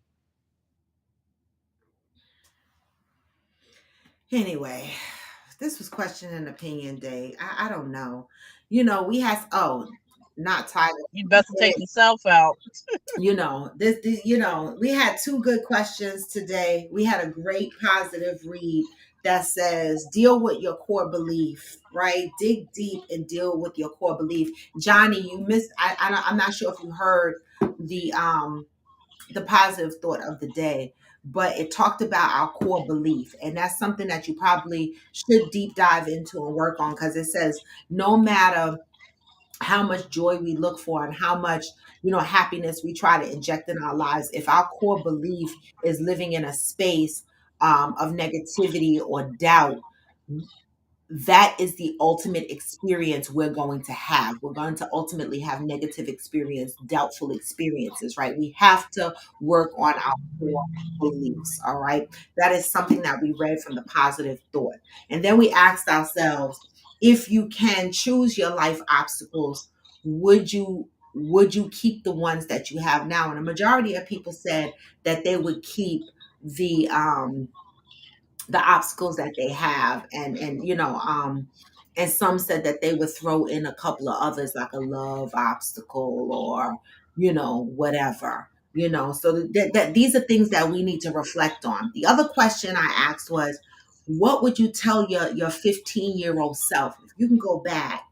Speaker 1: Anyway, this was question and opinion day. I don't know. We had not Tiger.
Speaker 3: You best to take yourself out.
Speaker 1: We had two good questions today. We had a great positive read that says deal with your core belief, right? Dig deep and deal with your core belief. Johnny, you missed. I'm not sure if you heard the positive thought of the day, but it talked about our core belief, and that's something that you probably should deep dive into and work on because it says no matter how much joy we look for and how much, happiness we try to inject in our lives, if our core belief is living in a space of negativity or doubt, that is the ultimate experience we're going to have. We're going to ultimately have negative experience, doubtful experiences, right? We have to work on our core beliefs, all right? That is something that we read from the positive thought. And then we asked ourselves, if you can choose your life obstacles, would you keep the ones that you have now? And a majority of people said that they would keep the obstacles that they have, and some said that they would throw in a couple of others, like a love obstacle, or whatever, so that these are things that we need to reflect on. The other question I asked was, what would you tell your 15-year-old self if you can go back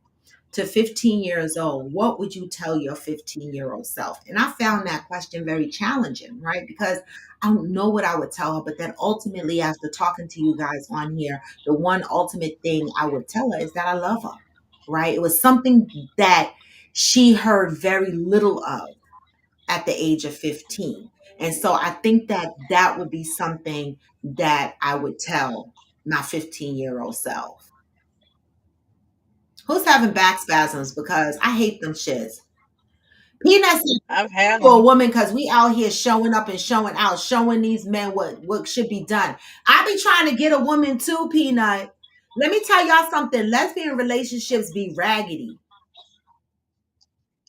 Speaker 1: to 15 years old? What would you tell your 15-year-old self? And I found that question very challenging, right? Because I don't know what I would tell her. But then ultimately, after talking to you guys on here, the one ultimate thing I would tell her is that I love her, right? It was something that she heard very little of at the age of 15. And so I think that that would be something that I would tell my 15-year-old self. Who's having back spasms? Because I hate them shits. Peanut said
Speaker 3: I've had
Speaker 1: for a
Speaker 3: them.
Speaker 1: woman, because we out here showing up and showing out, showing these men what should be done. I be trying to get a woman too, Peanut. Let me tell y'all something. Lesbian relationships be raggedy.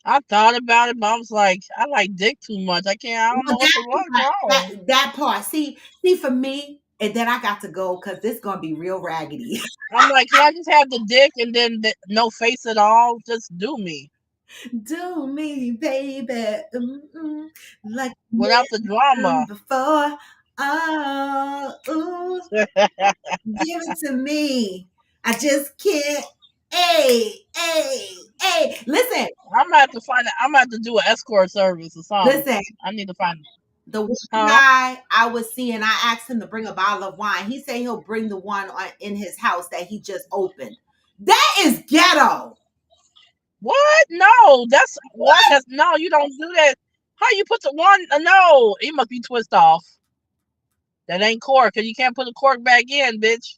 Speaker 3: I thought about it, but I was like, I like dick too much. I can't. I don't
Speaker 1: Well,
Speaker 3: know what's
Speaker 1: that
Speaker 3: wrong.
Speaker 1: that part. See for me, and then I got to go because this gonna be real raggedy.
Speaker 3: I'm like, can I just have the dick and then no face at all? Just do me
Speaker 1: Do me, baby, like
Speaker 3: without the drama.
Speaker 1: before. Oh, ooh. Give it to me. I just can't. Hey, hey, hey. Listen,
Speaker 3: I'm gonna have to find. I'm gonna have to do an escort service or something.
Speaker 1: listen.
Speaker 3: I need to find.
Speaker 1: The one
Speaker 3: Huh?
Speaker 1: guy I was seeing, I asked him to bring a bottle of wine. He said he'll bring the one in his house that he just opened. That is ghetto.
Speaker 3: What? No, that's what has no. You don't do that. How you put the one? No, it must be twist off. That ain't cork, cause you can't put the cork back in, bitch.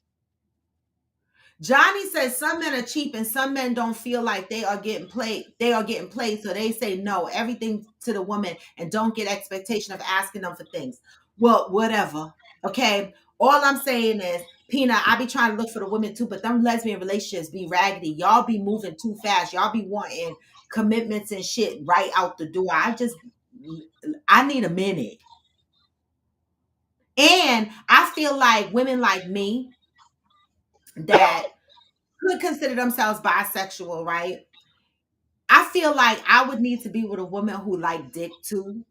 Speaker 1: Johnny says some men are cheap and some men don't feel like they are getting played. They are getting played, so they say no, everything to the woman and don't get expectation of asking them for things. Well, whatever. Okay. All I'm saying is, Peanut, I be trying to look for the women too, but them lesbian relationships be raggedy. Y'all be moving too fast. Y'all be wanting commitments and shit right out the door. I need a minute. And I feel like women like me that could consider themselves bisexual, right? I feel like I would need to be with a woman who like dick too,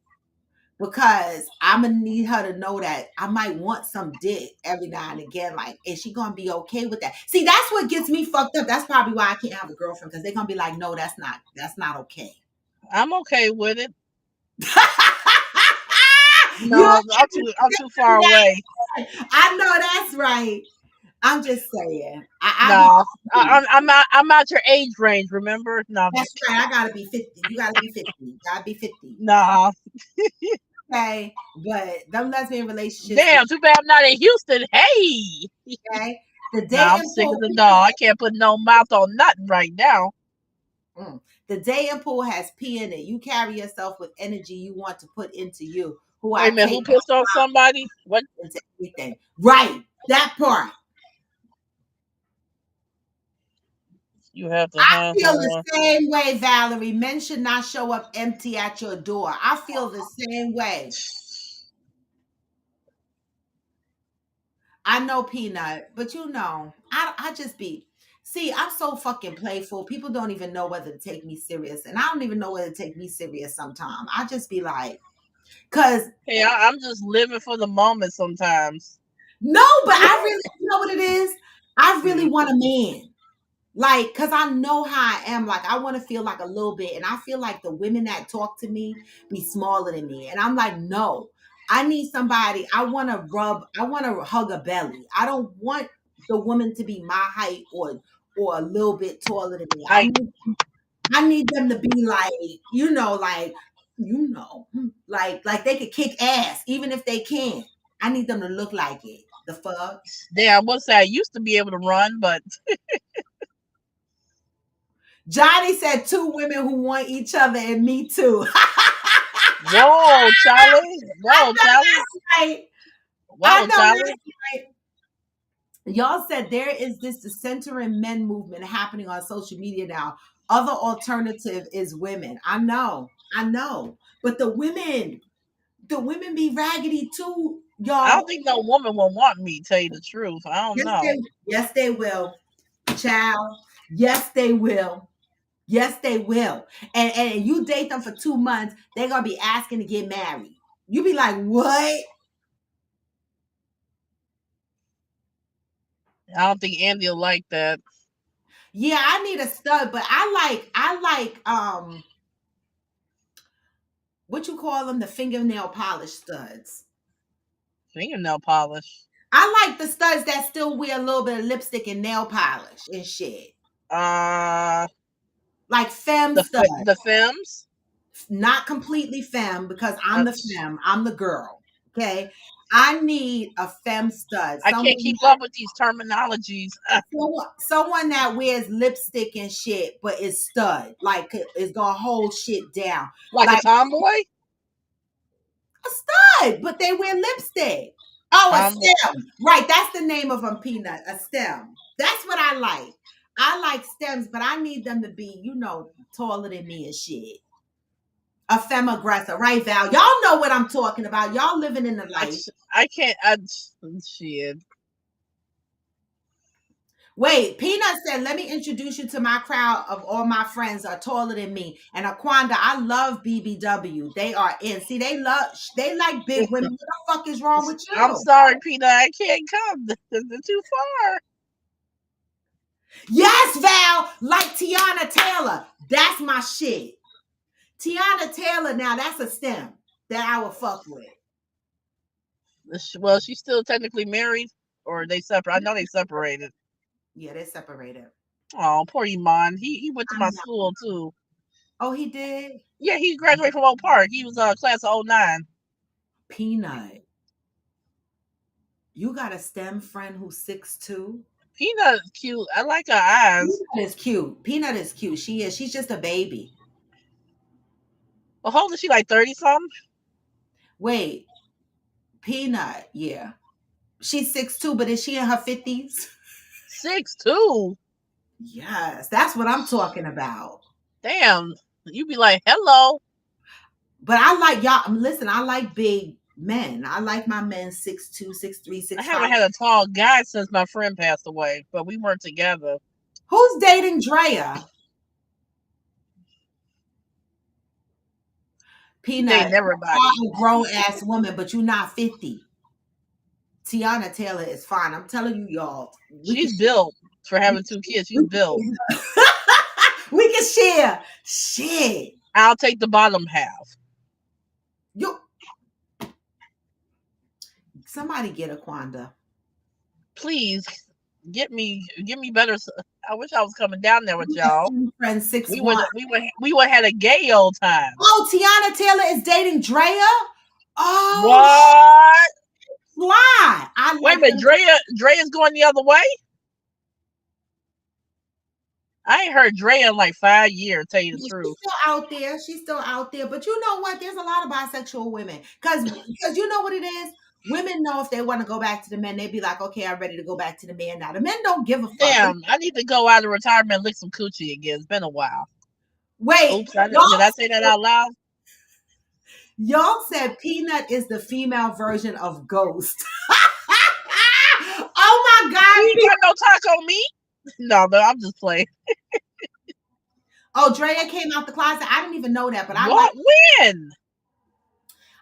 Speaker 1: because I'm gonna need her to know that I might want some dick every now and again. Like, is she gonna be okay with that? See, that's what gets me fucked up. That's probably why I can't have a girlfriend, because they're gonna be like, no, that's not okay.
Speaker 3: I'm okay with it.
Speaker 1: You
Speaker 3: No, I'm too far away.
Speaker 1: I know that's right. I'm just saying. I be
Speaker 3: No,
Speaker 1: 50.
Speaker 3: I'm out your age range. Remember? No, I'm
Speaker 1: That's
Speaker 3: just
Speaker 1: right.
Speaker 3: kidding.
Speaker 1: I gotta be 50. You gotta be 50. You gotta be 50.
Speaker 3: Nah,
Speaker 1: Okay. But them lesbian relationships,
Speaker 3: damn. Too bad I'm not in Houston. Hey,
Speaker 1: okay. The
Speaker 3: nah, I'm
Speaker 1: dating
Speaker 3: sick as
Speaker 1: pool,
Speaker 3: a
Speaker 1: people
Speaker 3: dog. I can't put no mouth on nothing right now.
Speaker 1: the dating pool has pee in it. You carry yourself with energy you want to put into you, who
Speaker 3: Wait
Speaker 1: I
Speaker 3: a minute.
Speaker 1: take
Speaker 3: Who pissed on somebody? What?
Speaker 1: into everything. Right. That part.
Speaker 3: You have to,
Speaker 1: I
Speaker 3: huh?
Speaker 1: feel
Speaker 3: Hold
Speaker 1: the
Speaker 3: on.
Speaker 1: same way, Valerie. Men should not show up empty at your door. I feel the same way. I know Peanut, but I just be. See, I'm so fucking playful. People don't even know whether to take me serious, and I don't even know whether to take me serious sometimes. I just be like, cause
Speaker 3: Hey, I'm just living for the moment sometimes.
Speaker 1: no, but I really, you know what it is? I really
Speaker 3: Hmm.
Speaker 1: want a man. Like, cause I know how I am. Like, I want to feel like a little bit. And I feel like the women that talk to me be smaller than me. And I'm like, no, I need somebody. I want to hug a belly. I don't want the woman to be my height or a little bit taller than me. I
Speaker 3: Height.
Speaker 1: need I need them to be like, like they could kick ass even if they can't. I need them to look like it. The fuck.
Speaker 3: Yeah, I will say I used to be able to run, but
Speaker 1: Johnny said two women who want each other, and me too.
Speaker 3: whoa, Charlie.
Speaker 1: I
Speaker 3: Whoa,
Speaker 1: know
Speaker 3: Charlie.
Speaker 1: that's right. I
Speaker 3: Whoa,
Speaker 1: know
Speaker 3: Charlie.
Speaker 1: that's right. Y'all said there is this centering men movement happening on social media now. Other alternative is women. I know. I know. But the women be raggedy too,
Speaker 3: I don't
Speaker 1: y'all.
Speaker 3: think no woman will want me, tell you the truth. I don't
Speaker 1: Yes,
Speaker 3: know.
Speaker 1: they will. Child. Yes, they will. Yes, they will. And you date them for 2 months, they're gonna be asking to get married. You be like, what?
Speaker 3: I don't think Andy will like that.
Speaker 1: Yeah, I need a stud, but I like what you call them, the fingernail polish studs.
Speaker 3: Fingernail polish.
Speaker 1: I like the studs that still wear a little bit of lipstick and nail polish and shit.
Speaker 3: Uh,
Speaker 1: Like femme studs.
Speaker 3: the femmes.
Speaker 1: Not completely femme because I'm
Speaker 3: Uh,
Speaker 1: the femme. I'm the girl. Okay. I need a femme stud.
Speaker 3: I can't keep up with these terminologies.
Speaker 1: Someone that wears lipstick and shit, but is stud. Like is gonna hold shit down.
Speaker 3: Like a
Speaker 1: Like
Speaker 3: tomboy.
Speaker 1: a stud, but they wear lipstick. Oh, a
Speaker 3: Tomboy.
Speaker 1: stem. Right. That's the name of them, Peanut. A stem. That's what I like. I like stems, but I need them to be, taller than me and shit. A femme aggressor, right, Val? Y'all know what I'm talking about. Y'all living in the
Speaker 3: I,
Speaker 1: life.
Speaker 3: I can't. Shit.
Speaker 1: Wait, Peanut said, let me introduce you to my crowd of all my friends are taller than me. And Aquanda, I love BBW. They are in. See, they like big women. What the fuck is wrong with
Speaker 3: I'm
Speaker 1: you?
Speaker 3: sorry, Peanut. I can't come. They're too far.
Speaker 1: Yes, Val, like Tiana Taylor. That's my shit. Tiana Taylor, now that's a stem that I would fuck with.
Speaker 3: Well, she's still technically married, or they separate. I know they separated.
Speaker 1: Yeah, they're separated.
Speaker 3: Oh, poor Iman. He went to
Speaker 1: I
Speaker 3: my
Speaker 1: know.
Speaker 3: school too.
Speaker 1: Oh, he did?
Speaker 3: Yeah, he graduated from Oak Park. He was class of '09.
Speaker 1: Peanut. You got a STEM friend who's 6'2"?
Speaker 3: Peanut cute. I like her eyes.
Speaker 1: Peanut is cute. Peanut is cute. She is. She's just a baby.
Speaker 3: Well, how old is she? Like 30 something?
Speaker 1: Wait, Peanut, yeah. She's 6'2", but is she in her 50s?
Speaker 3: 6'2".
Speaker 1: Yes, that's what I'm talking about.
Speaker 3: Damn. You be like, hello.
Speaker 1: But I like y'all. Listen, I like big men. I like my men 6'2", 6'3",
Speaker 3: I
Speaker 1: 6'5".
Speaker 3: haven't had a tall guy since my friend passed away, but we weren't together.
Speaker 1: Who's dating Drea?
Speaker 3: He dating
Speaker 1: Peanut,
Speaker 3: everybody.
Speaker 1: you're a grown ass woman, but you're not 50. Tiana Taylor is fine. I'm telling you, y'all. We can
Speaker 3: She's built for having two kids. She's
Speaker 1: we
Speaker 3: built.
Speaker 1: can, we can share. Shit.
Speaker 3: I'll take the bottom half.
Speaker 1: You somebody get a Quanda.
Speaker 3: Please get me better. I wish I was coming down there with y'all.
Speaker 1: Friend
Speaker 3: We
Speaker 1: 6'1".
Speaker 3: would we would had a gay old time.
Speaker 1: Oh, Tiana Taylor is dating Drea? Oh,
Speaker 3: What?
Speaker 1: fly. I
Speaker 3: Wait a
Speaker 1: like
Speaker 3: minute,
Speaker 1: them.
Speaker 3: Drea's going the other way? I ain't heard Drea in like 5 years, tell you the
Speaker 1: She's
Speaker 3: truth.
Speaker 1: still out there. She's still out there. But you know what? There's a lot of bisexual women. Because you know what it is? Women know if they want to go back to the men, they'd be like, okay, I'm ready to go back to the man now. The men don't give a fuck.
Speaker 3: Damn, I need to go out of retirement and lick some coochie again. It's been a while.
Speaker 1: Wait,
Speaker 3: Oops, did I say that out loud?
Speaker 1: y'all said Peanut is the female version of Ghost. Oh my
Speaker 3: You
Speaker 1: God,
Speaker 3: ain't got no taco meat? No, I'm just playing.
Speaker 1: Oh, Drea came out the closet. I didn't even know that, but
Speaker 3: What? When?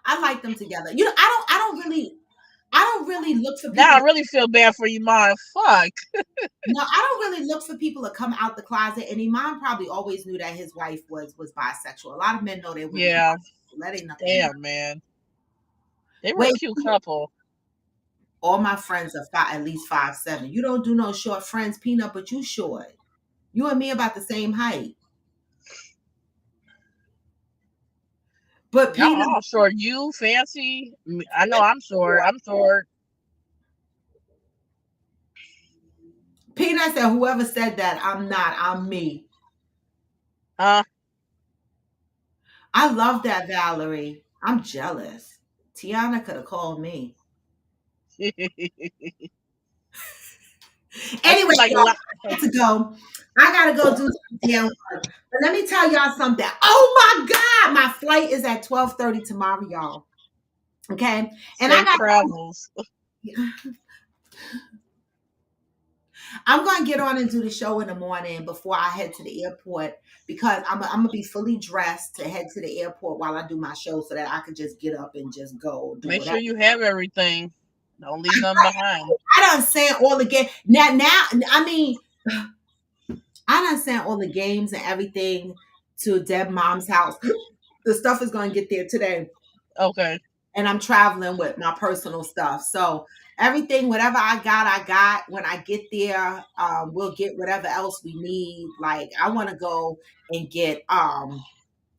Speaker 1: I like them together. I don't really look for
Speaker 3: Now
Speaker 1: people.
Speaker 3: I really feel bad for you, Mom. Fuck.
Speaker 1: No, I don't really look for people to come out the closet. And Iman probably always knew that his wife was bisexual. A lot of men know their women.
Speaker 3: Yeah.
Speaker 1: That ain't nothing new.
Speaker 3: Damn, man. They were a
Speaker 1: Wait,
Speaker 3: cute couple.
Speaker 1: all my friends are at least 5'7". You don't do no short friends, Peanut, but you short. You and me about the same height. But
Speaker 3: Y'all
Speaker 1: Peanut,
Speaker 3: all short. You fancy? I know I'm short. I'm short.
Speaker 1: Peanut said, whoever said that, I'm not, I'm me.
Speaker 3: Huh?
Speaker 1: I love that, Valerie. I'm jealous. Tiana could have called me.
Speaker 3: I
Speaker 1: Anyway,
Speaker 3: see like a
Speaker 1: y'all,
Speaker 3: lot.
Speaker 1: I got to go. I gotta go do some damn work. But let me tell y'all something. Oh my God, my flight is at 12:30 tomorrow, y'all. Okay, and I
Speaker 3: Safe
Speaker 1: got.
Speaker 3: travels.
Speaker 1: I'm gonna get on and do the show in the morning before I head to the airport because I'm gonna be fully dressed to head to the airport while I do my show so that I could just get up and just go do
Speaker 3: Make sure
Speaker 1: whatever.
Speaker 3: you have everything. Don't leave nothing behind.
Speaker 1: I done sent all the game now. I mean, I done sent all the games and everything to Deb mom's house. The stuff is gonna get there today,
Speaker 3: Okay.
Speaker 1: and I'm traveling with my personal stuff. So everything, whatever I got. When I get there, we'll get whatever else we need. Like I want to go and get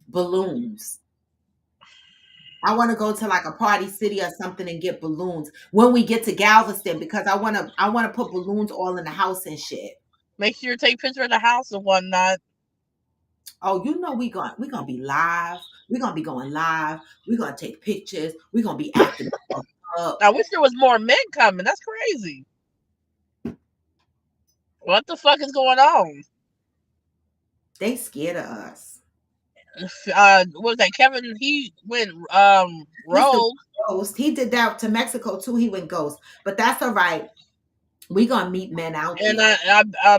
Speaker 1: balloons. I want to go to like a party city or something and get balloons when we get to Galveston because I want to put balloons all in the house and shit.
Speaker 3: Make sure you take picture of the house and whatnot.
Speaker 1: Oh, you know we gonna be live. We're gonna be going live. We're gonna take pictures. We're gonna be acting up.
Speaker 3: I wish there was more men coming. That's crazy. What the fuck is going on?
Speaker 1: They scared of us.
Speaker 3: What was that Kevin? He went
Speaker 1: He's the
Speaker 3: rogue.
Speaker 1: ghost. He did that to Mexico too. He went ghost. But that's all right. We gonna meet men out
Speaker 3: And
Speaker 1: there.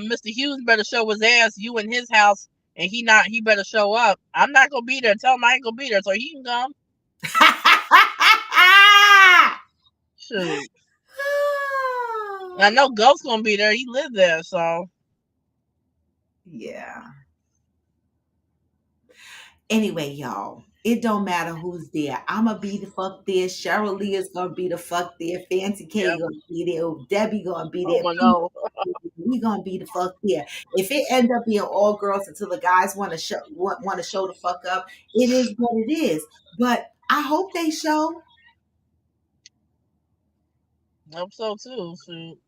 Speaker 3: Mr. Hughes better show his ass. You in his house, and he not. He better show up. I'm not gonna be there. Tell him I ain't gonna be there, so he can come. Shoot, I know Ghost gonna be there. He lived there, so
Speaker 1: Yeah. Anyway, y'all, it don't matter who's there. I'ma be the fuck there. Cheryl Lee is gonna be the fuck there. Fancy K
Speaker 3: yeah.
Speaker 1: gonna be there. Debbie gonna be
Speaker 3: Oh
Speaker 1: there.
Speaker 3: my no.
Speaker 1: We gonna be the fuck there. If it end up being all girls until the guys want to show the fuck up, it is what it is. But I hope they show.
Speaker 3: Hope so too. Shoot.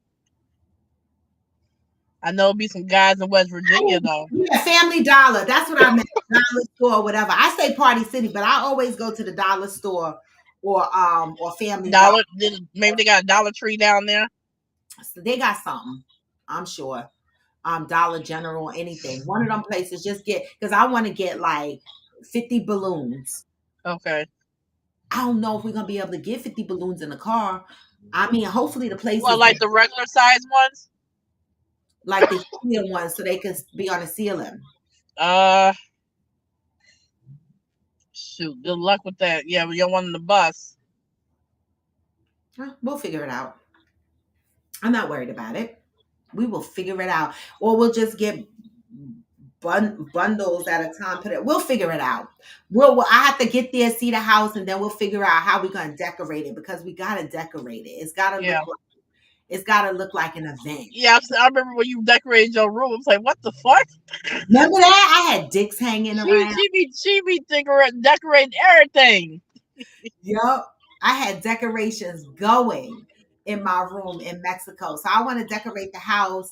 Speaker 3: I know it'll be some guys in West Virginia though.
Speaker 1: Yeah, Family Dollar. That's what I meant. Dollar store, or whatever. I say Party City, but I always go to the dollar store or Family Dollar.
Speaker 3: Maybe they got a Dollar Tree down there.
Speaker 1: So they got something, I'm sure. Dollar General, anything. One of them places just get because I want to get like 50 balloons.
Speaker 3: Okay.
Speaker 1: I don't know if we're gonna be able to get 50 balloons in the car. I mean, hopefully the place
Speaker 3: Well,
Speaker 1: is
Speaker 3: like the regular size ones.
Speaker 1: like the helium ones so they can be on the ceiling.
Speaker 3: Uh, Shoot. Good luck with that. Yeah, but you're one on the bus.
Speaker 1: We'll figure it out. I'm not worried about it. We will figure it out, or we'll just get bundles at a time. We'll figure it out. I have to get there, see the house, and then we'll figure out how we're gonna decorate it because we gotta decorate it.
Speaker 3: Yeah.
Speaker 1: It's gotta look like an event.
Speaker 3: Yeah, I remember when you decorated your room. I was like, what the fuck?
Speaker 1: Remember that? I had dicks hanging
Speaker 3: She
Speaker 1: around.
Speaker 3: she be she be decorating everything.
Speaker 1: Yup. I had decorations going in my room in Mexico. So I want to decorate the house,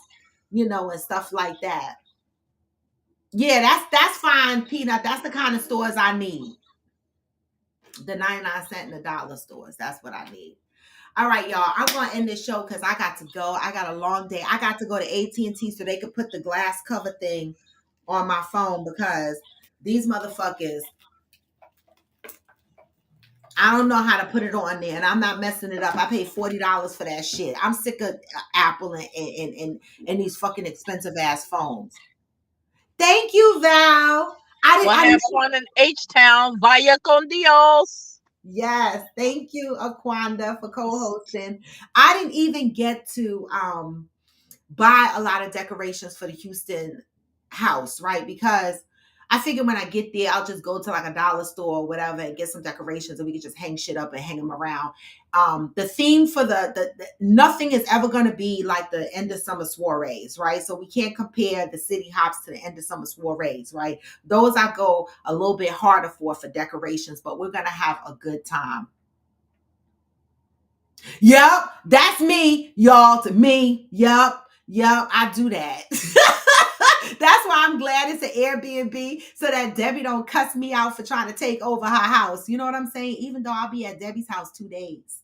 Speaker 1: and stuff like that. Yeah, that's fine, Peanut. That's the kind of stores I need. The 99 cent and the dollar stores. That's what I need. All right, y'all. I'm gonna end this show because I got to go. I got a long day. I got to go to AT&T so they could put the glass cover thing on my phone because these motherfuckers, I don't know how to put it on there, and I'm not messing it up. I paid $40 for that shit. I'm sick of Apple and these fucking expensive ass phones. Thank you, Val.
Speaker 3: We'll
Speaker 1: I
Speaker 3: have fun in H Town. Vaya con Dios.
Speaker 1: Yes, thank you, Aquanda, for co-hosting. I didn't even get to buy a lot of decorations for the Houston house, right? Because I figure when I get there, I'll just go to like a dollar store or whatever and get some decorations, and we can just hang shit up and hang them around. The theme for the nothing is ever going to be like the end of summer soirees, right? So we can't compare the city hops to the end of summer soirees, right? Those I go a little bit harder for decorations, but we're going to have a good time. Yep, that's me, y'all. To me, yep, I do that. That's why I'm glad it's an Airbnb, so that Debbie don't cuss me out for trying to take over her house. You know what I'm saying? Even though I'll be at Debbie's house 2 days,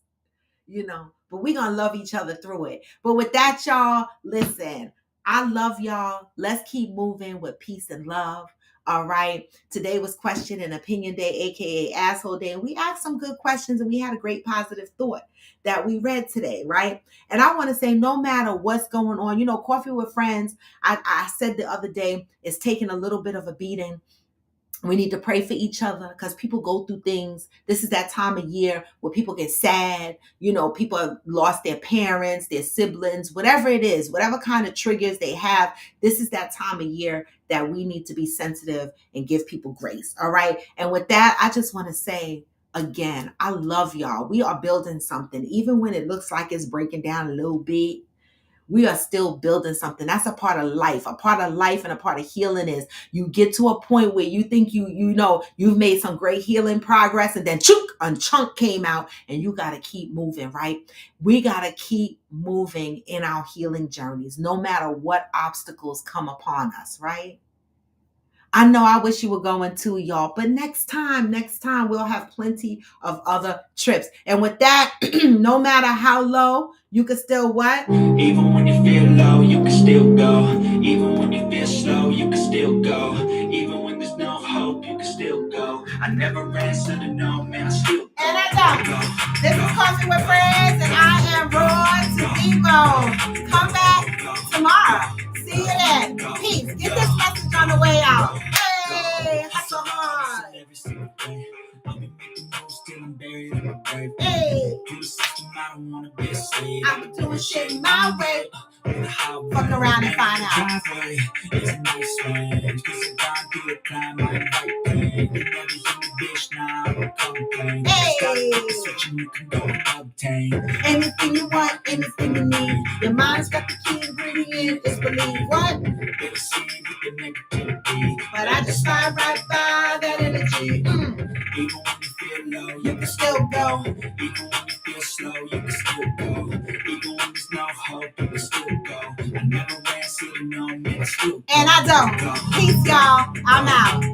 Speaker 1: but we gonna love each other through it. But with that, y'all, listen, I love y'all. Let's keep moving with peace and love. All right. Today was question and opinion day, aka asshole day. And we asked some good questions, and we had a great positive thought that we read today, right? And I want to say, no matter what's going on, Coffee with Friends, I said the other day, is taking a little bit of a beating. We need to pray for each other because people go through things. This is that time of year where people get sad. People have lost their parents, their siblings, whatever it is, whatever kind of triggers they have. This is that time of year that we need to be sensitive and give people grace. All right. And with that, I just want to say again, I love y'all. We are building something. Even when it looks like it's breaking down a little bit, we are still building something. That's a part of life. A part of life and a part of healing is you get to a point where you think you've made some great healing progress, and then a chunk came out, and you got to keep moving, right? We got to keep moving in our healing journeys, no matter what obstacles come upon us, right? I know I wish you were going too, y'all. But next time, we'll have plenty of other trips. And with that, no matter how low, you can still what?
Speaker 2: Even when you feel low, you can still go. Even when you feel slow, you can still go. Even when there's no hope, you can still go. I never answer to no, man, I still go.
Speaker 1: And I don't. This is Coffee with Friends, and I am Roy to Debo. Come back tomorrow. See you then. Peace. Get this message on the way out. Hey, hustle hard. Hey, I'm doing shit my way. Fuck around and find out. Hey, anything you want, anything you need. Your mind's got the key ingredient. Is believe what? But I just slide right by that energy. Even when you feel low, you can still go. Even when you feel slow, you can still go. Even when there's no hope, you can still go. I never ran, so no, man, I still go. And I don't. Peace, y'all. I'm out.